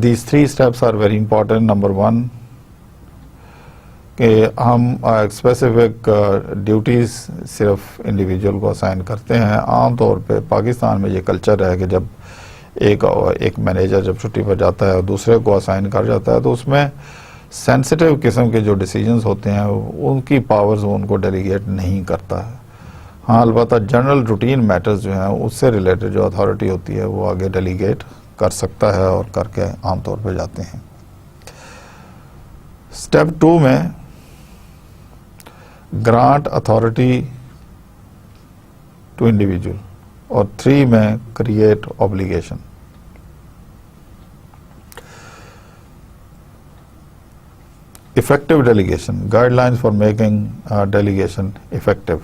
these three steps are very important. Number one, کہ ہم اسپیسیفک ڈیوٹیز صرف انڈیویجول کو اسائن کرتے ہیں. عام طور پہ پاکستان میں یہ کلچر ہے کہ جب ایک مینیجر جب چھٹی پر جاتا ہے اور دوسرے کو اسائن کر جاتا ہے تو اس میں سینسٹیو قسم کے جو ڈیسیجنز ہوتے ہیں ان کی پاورز وہ ان کو ڈیلیگیٹ نہیں کرتا ہے. ہاں البتہ جنرل روٹین میٹرز جو ہیں اس سے ریلیٹڈ جو اتھارٹی ہوتی ہے وہ آگے ڈیلیگیٹ کر سکتا ہے اور کر کے عام طور پہ جاتے ہیں. اسٹیپ 2 میں گرانٹ اتھارٹی ٹو انڈیویجول, اور 3 میں create obligation. Effective delegation, guide lines for making delegation effective,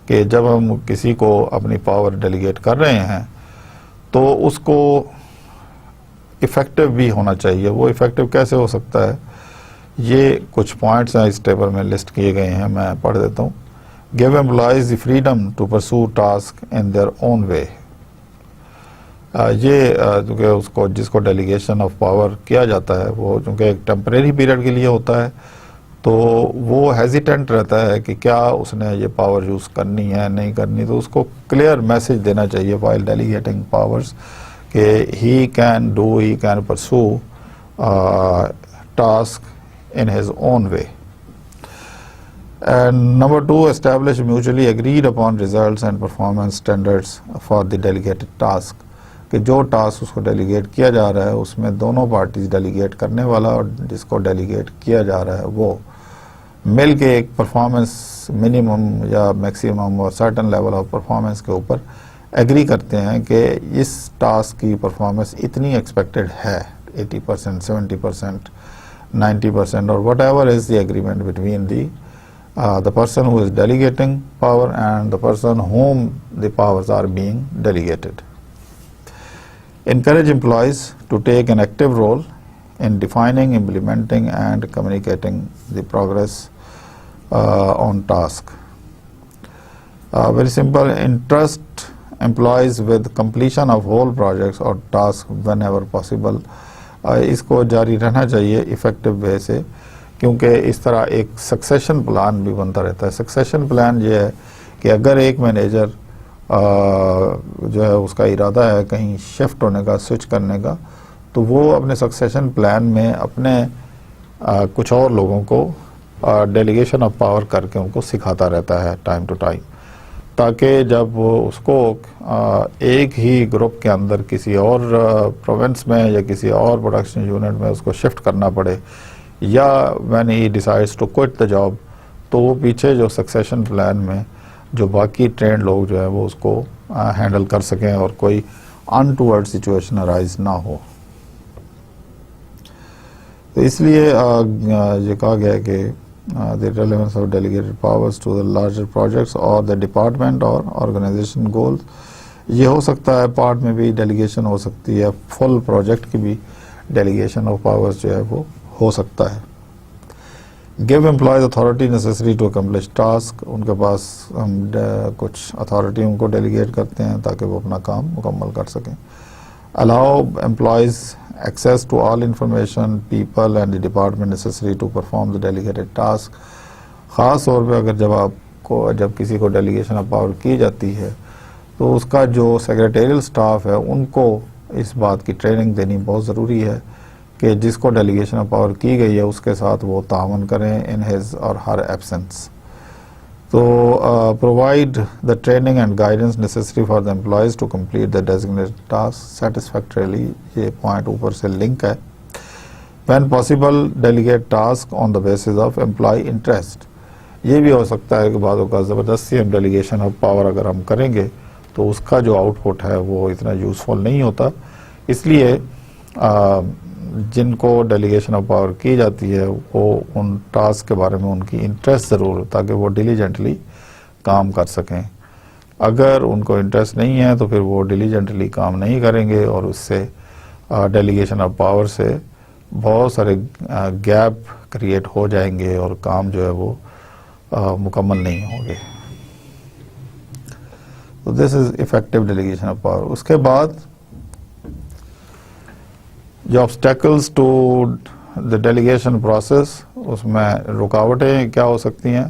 کہ جب ہم کسی کو اپنی پاور ڈیلیگیٹ کر رہے ہیں تو اس کو افیکٹو بھی ہونا چاہیے. وہ افیکٹو کیسے ہو سکتا ہے, یہ کچھ پوائنٹس ہیں اس ٹیبل میں لسٹ کیے گئے ہیں, میں پڑھ دیتا ہوں. Give employees the freedom to pursue tasks in their own way. یہ چونکہ اس کو جس کو ڈیلیگیشن آف پاور کیا جاتا ہے وہ چونکہ ایک ٹیمپریری پیریڈ کے لیے ہوتا ہے تو وہ ہیزیٹنٹ رہتا ہے کہ کیا اس نے یہ پاور یوز کرنی ہے نہیں کرنی. تو اس کو کلیئر میسج دینا چاہیے while delegating powers کہ he can pursue task in his own way. And number 2, establish mutually agreed upon results and performance standards for the delegated task. کہ جو ٹاسک اس کو ڈیلیگیٹ کیا جا رہا ہے اس میں دونوں پارٹیز ڈیلیگیٹ کرنے والا اور جس کو ڈیلیگیٹ کیا جا رہا ہے وہ مل کے ایک پرفارمنس منیمم یا میکسیمم اور سرٹن لیول آف پرفارمنس کے اوپر ایگری کرتے ہیں کہ اس ٹاسک کی پرفارمنس اتنی ایکسپیکٹڈ ہے, 80%, 70%, 90%, or whatever is the agreement between the person who is delegating power and the person whom the powers are being delegated. Encourage employees to take an active role in defining, implementing and communicating the progress on task. Very simple, entrust employees with completion of whole projects or tasks whenever possible. اس کو جاری رہنا چاہیے effective way سے, کیونکہ اس طرح ایک succession plan بھی بنتا رہتا ہے. سکسیشن پلان یہ ہے کہ اگر ایک مینیجر جو ہے اس کا ارادہ ہے کہیں شفٹ ہونے کا, سوئچ کرنے کا, تو وہ اپنے سکسیشن پلان میں اپنے کچھ اور لوگوں کو ڈیلیگیشن آف پاور کر کے ان کو سکھاتا رہتا ہے ٹائم ٹو ٹائم, تاکہ جب اس کو ایک ہی گروپ کے اندر کسی اور پروونس میں یا کسی اور پروڈکشن یونٹ میں اس کو شفٹ کرنا پڑے, یا when he decides to quit the job, تو وہ پیچھے جو سکسیشن پلان میں جو باقی ٹرینڈ لوگ جو ہے وہ اس کو ہینڈل کر سکیں اور کوئی انٹورڈ سچویشن ارائز نہ ہو. تو اس لیے یہ کہا گیا ہے کہ the relevance of delegated powers to the larger projects or the department or organization goals. یہ ہو سکتا ہے پارٹ میں بھی ڈیلیگیشن ہو سکتی ہے, فل پروجیکٹ کی بھی ڈیلیگیشن آف پاورز جو ہے وہ ہو سکتا ہے. give employees authority necessary to accomplish task, ان کے پاس ہم کچھ اتھارٹی ان کو ڈیلیگیٹ کرتے ہیں تاکہ وہ اپنا کام مکمل کر سکیں. allow employees access to all information, people and the department necessary to perform the delegated task. خاص طور پہ اگر جب کسی کو ڈیلیگیشن آف پاور کی جاتی ہے تو اس کا جو سیکریٹریل سٹاف ہے ان کو اس بات کی ٹریننگ دینی بہت ضروری ہے کہ جس کو ڈیلیگیشن آف پاور کی گئی ہے اس کے ساتھ وہ تعاون کریں in his or Hare absence. تو provide the training and guidance necessary for the employees to complete the designated task satisfactorily. یہ پوائنٹ اوپر سے لنک ہے. when possible delegate task on the basis of employee interest. یہ بھی ہو سکتا ہے کہ بعض اوقات زبردستی ہم ڈیلیگیشن آف پاور اگر ہم کریں گے تو اس کا جو آؤٹ پٹ ہے وہ اتنا یوزفل نہیں ہوتا. اس لیے جن کو ڈیلیگیشن آف پاور کی جاتی ہے وہ ان ٹاسک کے بارے میں ان کی انٹرسٹ ضرور ہو تاکہ وہ ڈیلیجنٹلی کام کر سکیں. اگر ان کو انٹرسٹ نہیں ہے تو پھر وہ ڈیلیجنٹلی کام نہیں کریں گے اور اس سے ڈیلیگیشن آف پاور سے بہت سارے گیپ کریٹ ہو جائیں گے اور کام جو ہے وہ مکمل نہیں ہوں گے. تو this is effective delegation of power. اس کے بعد جو obstacles to the delegation process, اس میں رکاوٹیں کیا ہو سکتی ہیں.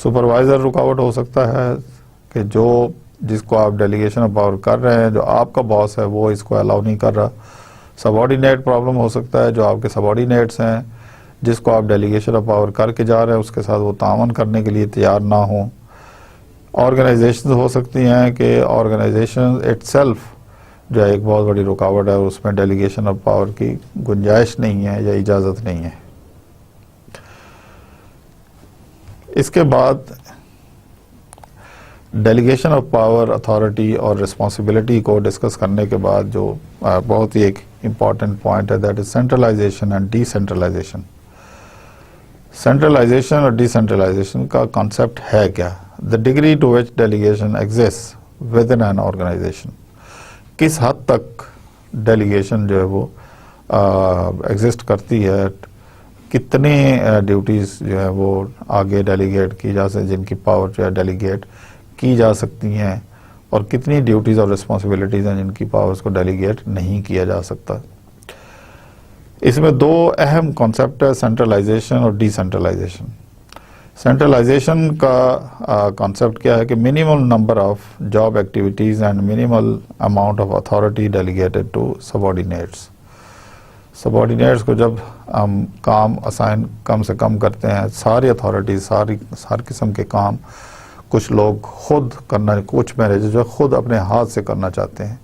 سپروائزر رکاوٹ ہو سکتا ہے کہ جس کو آپ ڈیلیگیشن آف پاور کر رہے ہیں جو آپ کا باس ہے وہ اس کو الاؤ نہیں کر رہا. سبارڈینیٹ پرابلم ہو سکتا ہے، جو آپ کے سبارڈینیٹس ہیں جس کو آپ ڈیلیگیشن آف پاور کر کے جا رہے ہیں اس کے ساتھ وہ تعاون کرنے کے لیے تیار نہ ہوں. آرگنائزیشنز ہو سکتی ہیں کہ آرگنائزیشن اٹ سیلف جو ہے ایک بہت بڑی رکاوٹ ہے، اس میں ڈیلیگیشن آف پاور کی گنجائش نہیں ہے یا اجازت نہیں ہے. اس کے بعد ڈیلیگیشن آف پاور، اتھارٹی اور ریسپانسبلٹی کو ڈسکس کرنے کے بعد جو بہت ہی ایک امپورٹنٹ پوائنٹ ہے that is centralization and decentralization. Centralization اور ڈی سینٹرلائزیشن کا کانسیپٹ ہے کیا؟ The degree to which delegation exist within an organization. کس حد تک ڈیلیگیشن جو ہے وہ ایگزسٹ کرتی ہے، کتنے ڈیوٹیز جو ہے وہ آگے ڈیلیگیٹ کی جا سکتی، جن کی پاور جو ہے ڈیلیگیٹ کی جا سکتی ہیں، اور کتنی ڈیوٹیز اور رسپانسبلٹیز ہیں جن کی پاورز کو ڈیلیگیٹ نہیں کیا جا سکتا. اس میں دو اہم کانسیپٹ ہے، سینٹرلائزیشن اور ڈی سینٹرلائزیشن. سینٹرلائزیشن کا کانسیپٹ کیا ہے کہ minimum number of job activities and minimal amount of authority delegated to subordinates. Subordinates کو جب ہم کام اسائن کم سے کم کرتے ہیں، ساری اتھارٹیز، ہر قسم کے کام کچھ لوگ خود کرنا، کچھ مینیجر جو خود اپنے ہاتھ سے کرنا چاہتے ہیں،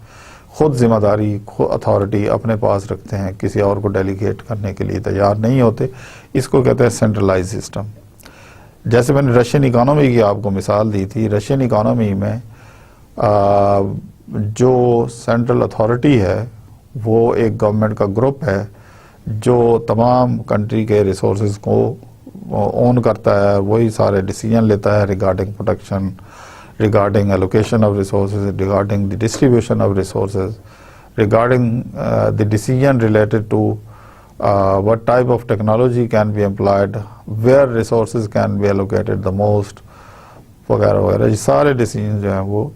خود ذمہ داری، خود اتھارٹی اپنے پاس رکھتے ہیں، کسی اور کو ڈیلیگیٹ کرنے کے لیے تیار نہیں ہوتے. اس کو کہتے ہیں سینٹرلائز سسٹم. جیسے میں نے رشین اکانومی کی آپ کو مثال دی تھی، رشین اکانومی میں جو سینٹرل اتھارٹی ہے وہ ایک گورنمنٹ کا گروپ ہے جو تمام کنٹری کے ریسورسز کو اون کرتا ہے، وہی سارے ڈیسیجن لیتا ہے regarding protection, regarding allocation of resources, regarding the distribution of resources, regarding the decision related to what type of technology can be employed, where resources can be allocated the most وغیرہ وغیرہ. یہ سارے decision جو ہیں وہ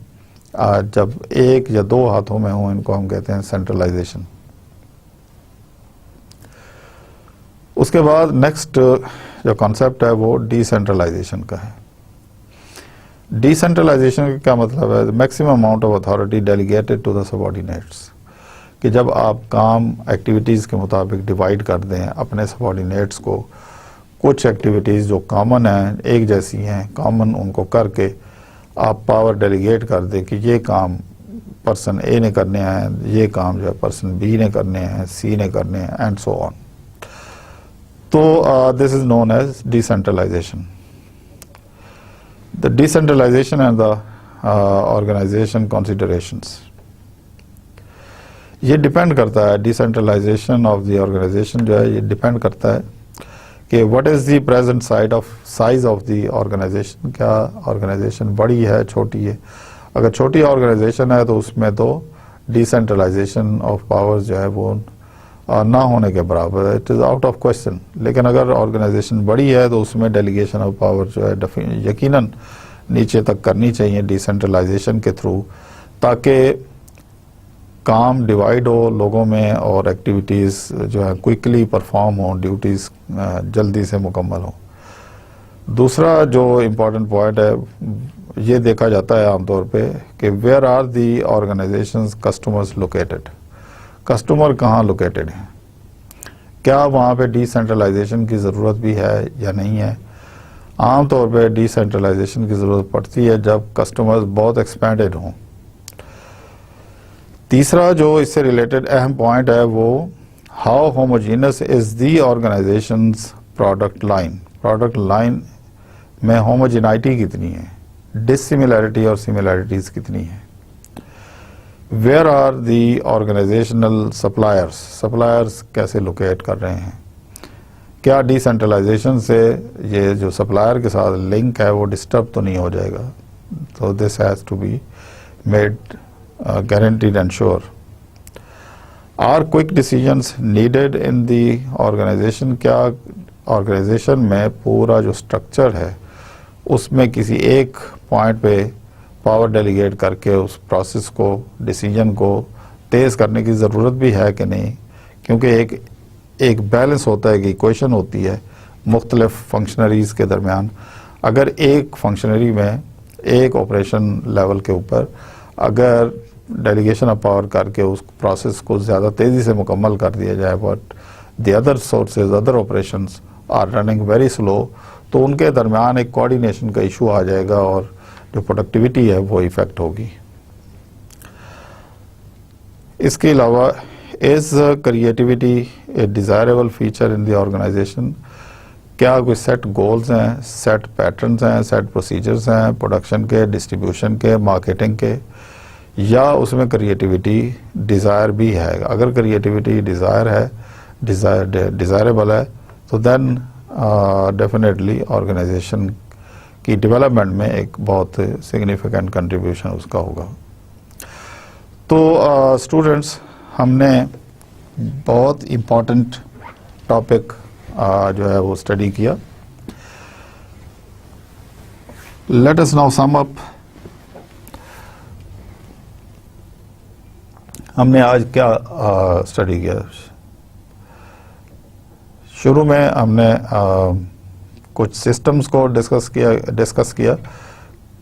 جب ایک یا دو ہاتھوں میں ہوں ان کو ہم کہتے ہیں سینٹرلائزیشن. اس کے بعد نیکسٹ جو کانسیپٹ ہے وہ ڈی سینٹرلائزیشن کا ہے. ڈی سینٹرلائزیشن کا کیا مطلب ہے؟ Maximum amount of authority delegated to the subordinates. کہ جب آپ کام ایکٹیویٹیز کے مطابق ڈیوائڈ کر دیں اپنے سبارڈینیٹس کو، کچھ ایکٹیویٹیز جو کامن ہیں، ایک جیسی ہیں، کامن ان کو کر کے آپ پاور ڈیلیگیٹ کر دیں کہ یہ کام پرسن اے نے کرنے ہیں، یہ کام جو ہے پرسن بی نے کرنے ہیں، سی نے کرنے ہیں، اینڈ سو آن. تو this is known as decentralisation. The decentralisation and the organisation considerations. یہ ڈیپینڈ کرتا ہے، decentralisation of the organisation جو ہے یہ ڈیپینڈ کرتا ہے کہ what is the present size of the organisation. کیا آرگنائزیشن بڑی ہے، چھوٹی ہے؟ اگر چھوٹی آرگنائزیشن ہے تو اس میں تو ڈی سینٹرلائزیشن آف پاور جو ہے وہ اور نہ ہونے کے برابر ہے. It is out of question. لیکن اگر آرگنائزیشن بڑی ہے تو اس میں ڈیلیگیشن آف پاور جو ہے یقیناً نیچے تک کرنی چاہیے ڈیسینٹرلائزیشن کے تھرو, تاکہ کام ڈیوائڈ ہو لوگوں میں اور ایکٹیویٹیز جو ہے کوئکلی پرفارم ہوں, ڈیوٹیز جلدی سے مکمل ہوں. دوسرا جو امپورٹنٹ پوائنٹ ہے یہ دیکھا جاتا ہے عام طور پہ کہ where are the organizations customers located. Customer کہاں لوکیٹڈ ہیں, کیا وہاں پہ ڈی سینٹرلائزیشن کی ضرورت بھی ہے یا نہیں ہے. عام طور پہ ڈی سینٹرلائزیشن کی ضرورت پڑتی ہے جب کسٹمرز بہت ایکسپینڈڈ ہوں. تیسرا جو اس سے ریلیٹڈ اہم پوائنٹ ہے وہ how homogeneous is the organizations product line. Product line میں ہوموجینائٹی کتنی ہے, ڈسسیملیرٹی اور سملیرٹیز کتنی ہیں. Where are the organizational suppliers. Suppliers کیسے لوکیٹ کر رہے ہیں, کیا ڈی سینٹرلائزیشن سے یہ جو سپلائر کے ساتھ لنک ہے وہ ڈسٹرب تو نہیں ہو جائے گا. تو this has to be made guaranteed and sure. Are quick decisions needed in the organization. کیا آرگنائزیشن میں پورا جو اسٹرکچر ہے اس میں کسی ایک پوائنٹ پہ پاور ڈیلیگیٹ کر کے اس پروسیس کو, ڈیسیجن کو تیز کرنے کی ضرورت بھی ہے کہ نہیں. کیونکہ ایک بیلنس ہوتا ہے, ایک ایکویشن ہوتی ہے مختلف فنکشنریز کے درمیان. اگر ایک فنکشنری میں ایک آپریشن لیول کے اوپر اگر ڈیلیگیشن آف پاور کر کے اس پروسیس کو زیادہ تیزی سے مکمل کر دیا جائے, but the other sources, other operations are running very slow, تو ان کے درمیان ایک کوآرڈینیشن کا ایشو آ جائے گا اور جو پروڈکٹیوٹی ہے وہ ایفیکٹ ہوگی. اس کے علاوہ is creativity a desirable feature in the organisation. کیا کوئی سیٹ گولز ہیں, سیٹ پیٹرنز ہیں, سیٹ پروسیجرز ہیں پروڈکشن کے, ڈسٹریبیوشن کے, مارکیٹنگ کے, یا اس میں کریٹیوٹی ڈیزائر بھی ہے. اگر کریٹیوٹی ڈیزائر ہے, ڈیزائربل ہے, تو دین ڈیفینیٹلی آرگنائزیشن کی ڈیولپمنٹ میں ایک بہت سگنیفیکنٹ کنٹریبیوشن اس کا ہوگا. تو اسٹوڈنٹس, ہم نے بہت امپورٹنٹ ٹاپک جو ہے وہ اسٹڈی کیا. لیٹ اس ناؤ سم اپ. ہم نے آج کیا اسٹڈی کیا. شروع میں ہم نے کچھ سسٹمز کو ڈسکس کیا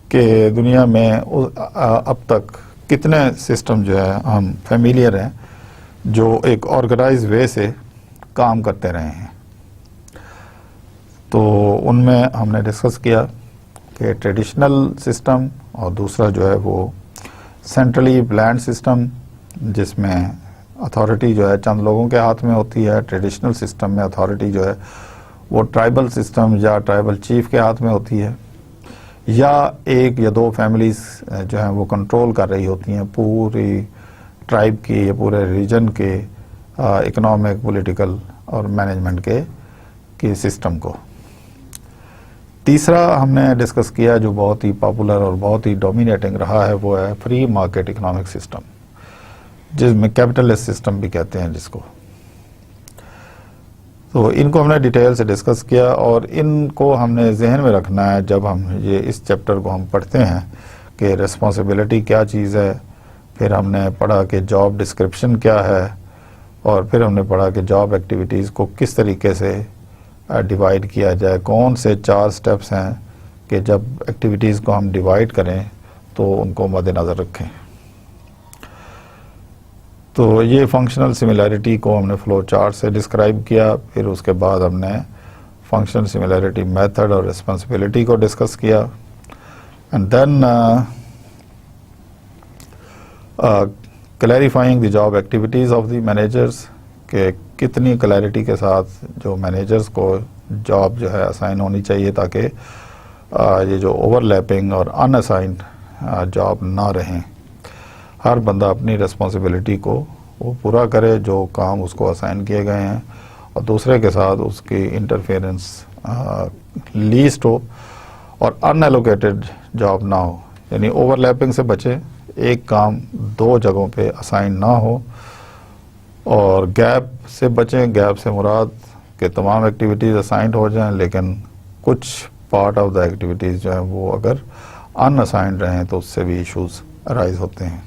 کہ دنیا میں اب تک کتنے سسٹم جو ہے ہم فیملیئر ہیں جو ایک آرگنائز وے سے کام کرتے رہے ہیں. تو ان میں ہم نے ڈسکس کیا کہ ٹریڈیشنل سسٹم, اور دوسرا جو ہے وہ سینٹرلی پلانڈ سسٹم جس میں اتھارٹی جو ہے چند لوگوں کے ہاتھ میں ہوتی ہے. ٹریڈیشنل سسٹم میں اتھارٹی جو ہے وہ ٹرائبل سسٹم یا ٹرائبل چیف کے ہاتھ میں ہوتی ہے, یا ایک یا دو فیملیز جو ہیں وہ کنٹرول کر رہی ہوتی ہیں پوری ٹرائب کی یا پورے ریجن کے اکنامک, پولیٹیکل اور مینجمنٹ کے سسٹم کو. تیسرا ہم نے ڈسکس کیا جو بہت ہی پاپولر اور بہت ہی ڈومینیٹنگ رہا ہے, وہ ہے فری مارکیٹ اکنامک سسٹم, جس میں کیپٹلسٹ سسٹم بھی کہتے ہیں جس کو. تو ان کو ہم نے ڈیٹیل سے ڈسکس کیا, اور ان کو ہم نے ذہن میں رکھنا ہے جب ہم اس چیپٹر کو ہم پڑھتے ہیں کہ ریسپانسبلٹی کیا چیز ہے. پھر ہم نے پڑھا کہ جاب ڈسکرپشن کیا ہے, اور پھر ہم نے پڑھا کہ جاب ایکٹیویٹیز کو کس طریقے سے ڈیوائڈ کیا جائے. کون سے 4 سٹیپس ہیں کہ جب ایکٹیویٹیز کو ہم ڈیوائڈ کریں تو ان کو مد نظر رکھیں. تو یہ فنکشنل سملیرٹی کو ہم نے فلو چارٹ سے ڈسکرائب کیا. پھر اس کے بعد ہم نے فنکشنل سملیرٹی میتھڈ اور ریسپانسبلٹی کو ڈسکس کیا. And then clarifying the job activities of the managers, کہ کتنی کلیئرٹی کے ساتھ جو مینیجرز کو جاب جو ہے اسائن ہونی چاہیے تاکہ یہ جو اوور لیپنگ اور ان اسائنڈ جاب نہ رہیں. ہر بندہ اپنی ریسپانسبلٹی کو وہ پورا کرے جو کام اس کو اسائن کیے گئے ہیں, اور دوسرے کے ساتھ اس کی انٹرفیئرنس لیسٹ ہو, اور ان ایلوکیٹڈ جاب نہ ہو, یعنی اوور لیپنگ سے بچے, ایک کام 2 جگہوں پہ اسائن نہ ہو, اور گیپ سے بچیں. گیپ سے مراد کہ تمام ایکٹیویٹیز اسائنڈ ہو جائیں لیکن کچھ پارٹ آف دا ایکٹیویٹیز جو ہیں وہ اگر ان اسائنڈ رہیں تو اس سے بھی ایشوز ارائز ہوتے ہیں.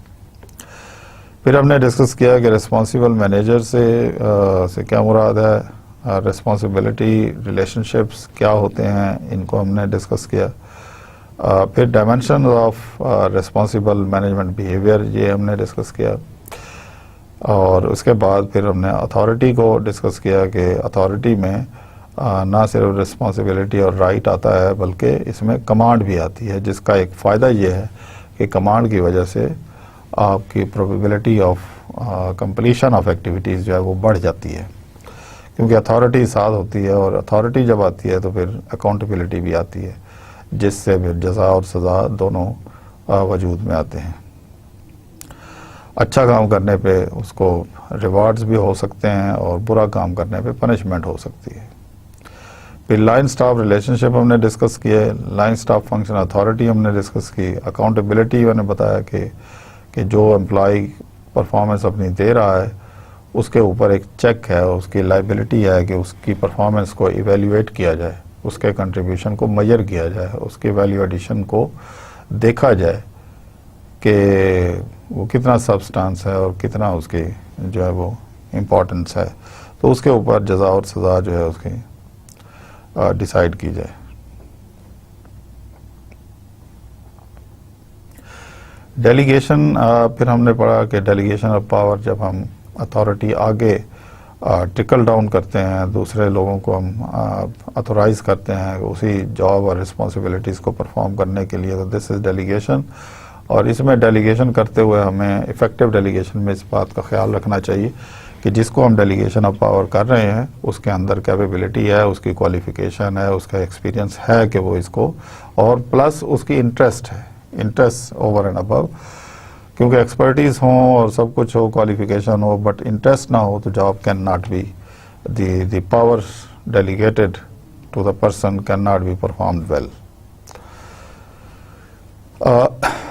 پھر ہم نے ڈسکس کیا کہ ریسپانسیبل مینیجر سے کیا مراد ہے, ریسپانسبلٹی ریلیشن شپس کیا ہوتے ہیں, ان کو ہم نے ڈسکس کیا. پھر dimension of responsible management behaviour, یہ ہم نے ڈسکس کیا. اور اس کے بعد پھر ہم نے اتھارٹی کو ڈسکس کیا کہ اتھارٹی میں نہ صرف رسپانسبلٹی اور رائٹ آتا ہے بلکہ اس میں کمانڈ بھی آتی ہے, جس کا ایک فائدہ یہ ہے کہ کمانڈ کی وجہ سے آپ کی probability of completion of activities جو ہے وہ بڑھ جاتی ہے, کیونکہ اتھارٹی ساتھ ہوتی ہے, اور اتھارٹی جب آتی ہے تو پھر اکاؤنٹیبلٹی بھی آتی ہے, جس سے پھر جزا اور سزا دونوں وجود میں آتے ہیں. اچھا کام کرنے پہ اس کو ریوارڈز بھی ہو سکتے ہیں اور برا کام کرنے پہ پنشمنٹ ہو سکتی ہے. پھر لائن سٹاف ریلیشن شپ ہم نے ڈسکس کیے, لائن سٹاف فنکشن اتھارٹی ہم نے ڈسکس کی, اکاؤنٹیبلٹی میں نے بتایا کہ جو امپلائی پرفارمنس اپنی دے رہا ہے اس کے اوپر ایک چیک ہے, اس کی لائبلٹی ہے کہ اس کی پرفارمنس کو ایویلیویٹ کیا جائے, اس کے کنٹریبیوشن کو میئر کیا جائے, اس کی ویلیو ایڈیشن کو دیکھا جائے کہ وہ کتنا سبسٹانس ہے اور کتنا اس کی جو ہے وہ امپورٹنس ہے, تو اس کے اوپر جزا اور سزا جو ہے اس کی ڈیسائیڈ کی جائے. ڈیلیگیشن, پھر ہم نے پڑھا کہ ڈیلیگیشن آف پاور, جب ہم اتھارٹی آگے ٹرکل ڈاؤن کرتے ہیں, دوسرے لوگوں کو ہم اتھورائز کرتے ہیں اسی جاب اور رسپانسبلٹیز کو پرفارم کرنے کے لیے, تو دس از ڈیلیگیشن. اور اس میں ڈیلیگیشن کرتے ہوئے ہمیں افیکٹو ڈیلیگیشن میں اس بات کا خیال رکھنا چاہیے کہ جس کو ہم ڈیلیگیشن آف پاور کر رہے ہیں اس کے اندر کیپیبلٹی ہے, اس کی کوالیفیکیشن ہے, اس کا ایکسپیرینس ہے کہ وہ اس کو, اور پلس اس کی انٹرسٹ ہے, انٹرسٹ اوور اینڈ ابو, کیونکہ ایکسپرٹیز ہوں اور سب کچھ ہو, کوالیفیکیشن ہو, بٹ انٹرسٹ نہ ہو تو job can not be, the power delegated to the person can not be performed well.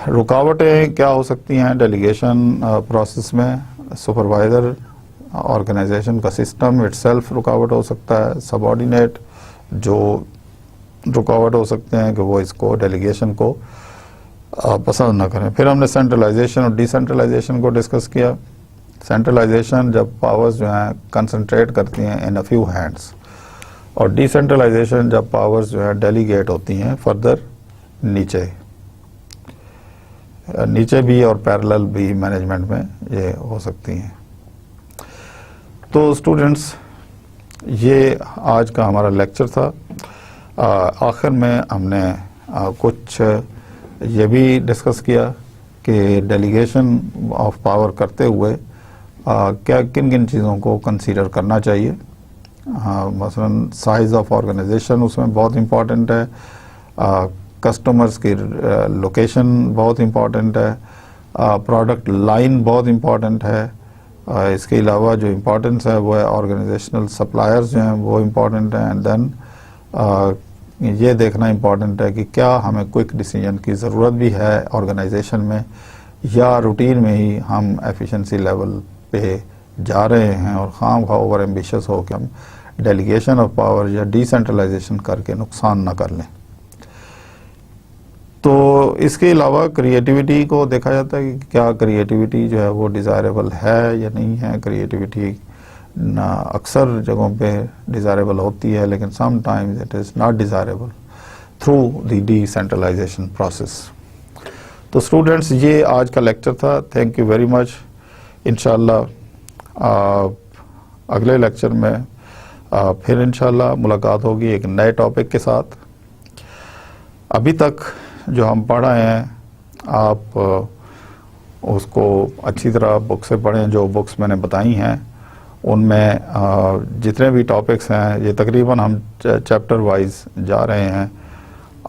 رکاوٹیں کیا ہو سکتی ہیں ڈیلیگیشن پروسیس میں؟ سپروائزر آرگنائزیشن کا سسٹم اٹ سیلف رکاوٹ ہو سکتا ہے, سب آرڈینیٹ جو رکاوٹ ہو سکتے ہیں کہ وہ اس کو ڈیلیگیشن کو پسند نہ کریں. پھر ہم نے سینٹرلائزیشن اور ڈی سینٹرلائزیشن کو ڈسکس کیا. سینٹرلائزیشن جب پاورز جو ہیں کنسنٹریٹ کرتی ہیں ان اے فیو ہینڈس, اور ڈی سینٹرلائزیشن جب پاورز جو ہیں ڈیلیگیٹ ہوتی ہیں فردر نیچے بھی اور پیرلل بھی مینجمنٹ میں یہ ہو سکتی ہیں. تو اسٹوڈنٹس, یہ آج کا ہمارا لیکچر تھا. آخر میں ہم نے کچھ یہ بھی ڈسکس کیا کہ ڈیلیگیشن آف پاور کرتے ہوئے کیا کن چیزوں کو کنسیڈر کرنا چاہیے. مثلا سائز آف آرگنائزیشن اس میں بہت امپورٹنٹ ہے, کسٹمرز کی لوکیشن بہت امپورٹنٹ ہے, پروڈکٹ لائن بہت امپورٹنٹ ہے. اس کے علاوہ جو امپورٹنس ہے وہ ہے آرگنائزیشنل سپلائرز جو ہیں وہ امپورٹنٹ ہیں. اینڈ دین یہ دیکھنا امپورٹنٹ ہے کہ کیا ہمیں کوئک ڈیسیجن کی ضرورت بھی ہے آرگنائزیشن میں, یا روٹین میں ہی ہم ایفیشنسی لیول پہ جا رہے ہیں اور خواہ اوور ایمبیشس ہو کہ ہم ڈیلیگیشن آف پاور یا ڈی سینٹرلائزیشن کر کے نقصان نہ کر لیں. تو اس کے علاوہ کریٹیوٹی کو دیکھا جاتا ہے کہ کیا کریٹیوٹی جو ہے وہ ڈیزائریبل ہے یا نہیں ہے. کریٹیوٹی اکثر جگہوں پہ ڈیزائریبل ہوتی ہے, لیکن sometimes it is not desirable through the decentralization process. تو اسٹوڈینٹس, یہ آج کا لیکچر تھا. Thank you very much. انشاءاللہ اگلے لیکچر میں پھر انشاءاللہ ملاقات ہوگی ایک نئے ٹاپک کے ساتھ. ابھی تک جو ہم پڑھ رہے ہیں آپ اس کو اچھی طرح بک سے پڑھیں. جو بکس میں نے بتائی ہیں ان میں جتنے بھی ٹاپکس ہیں یہ تقریباً ہم چیپٹر وائز جا رہے ہیں,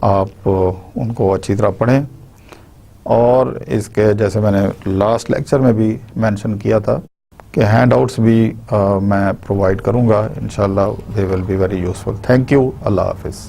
آپ ان کو اچھی طرح پڑھیں. اور اس کے جیسے میں نے لاسٹ لیکچر میں بھی مینشن کیا تھا کہ ہینڈ آؤٹس بھی میں پرووائڈ کروں گا انشاءاللہ. They will be very useful. Thank you. اللہ حافظ.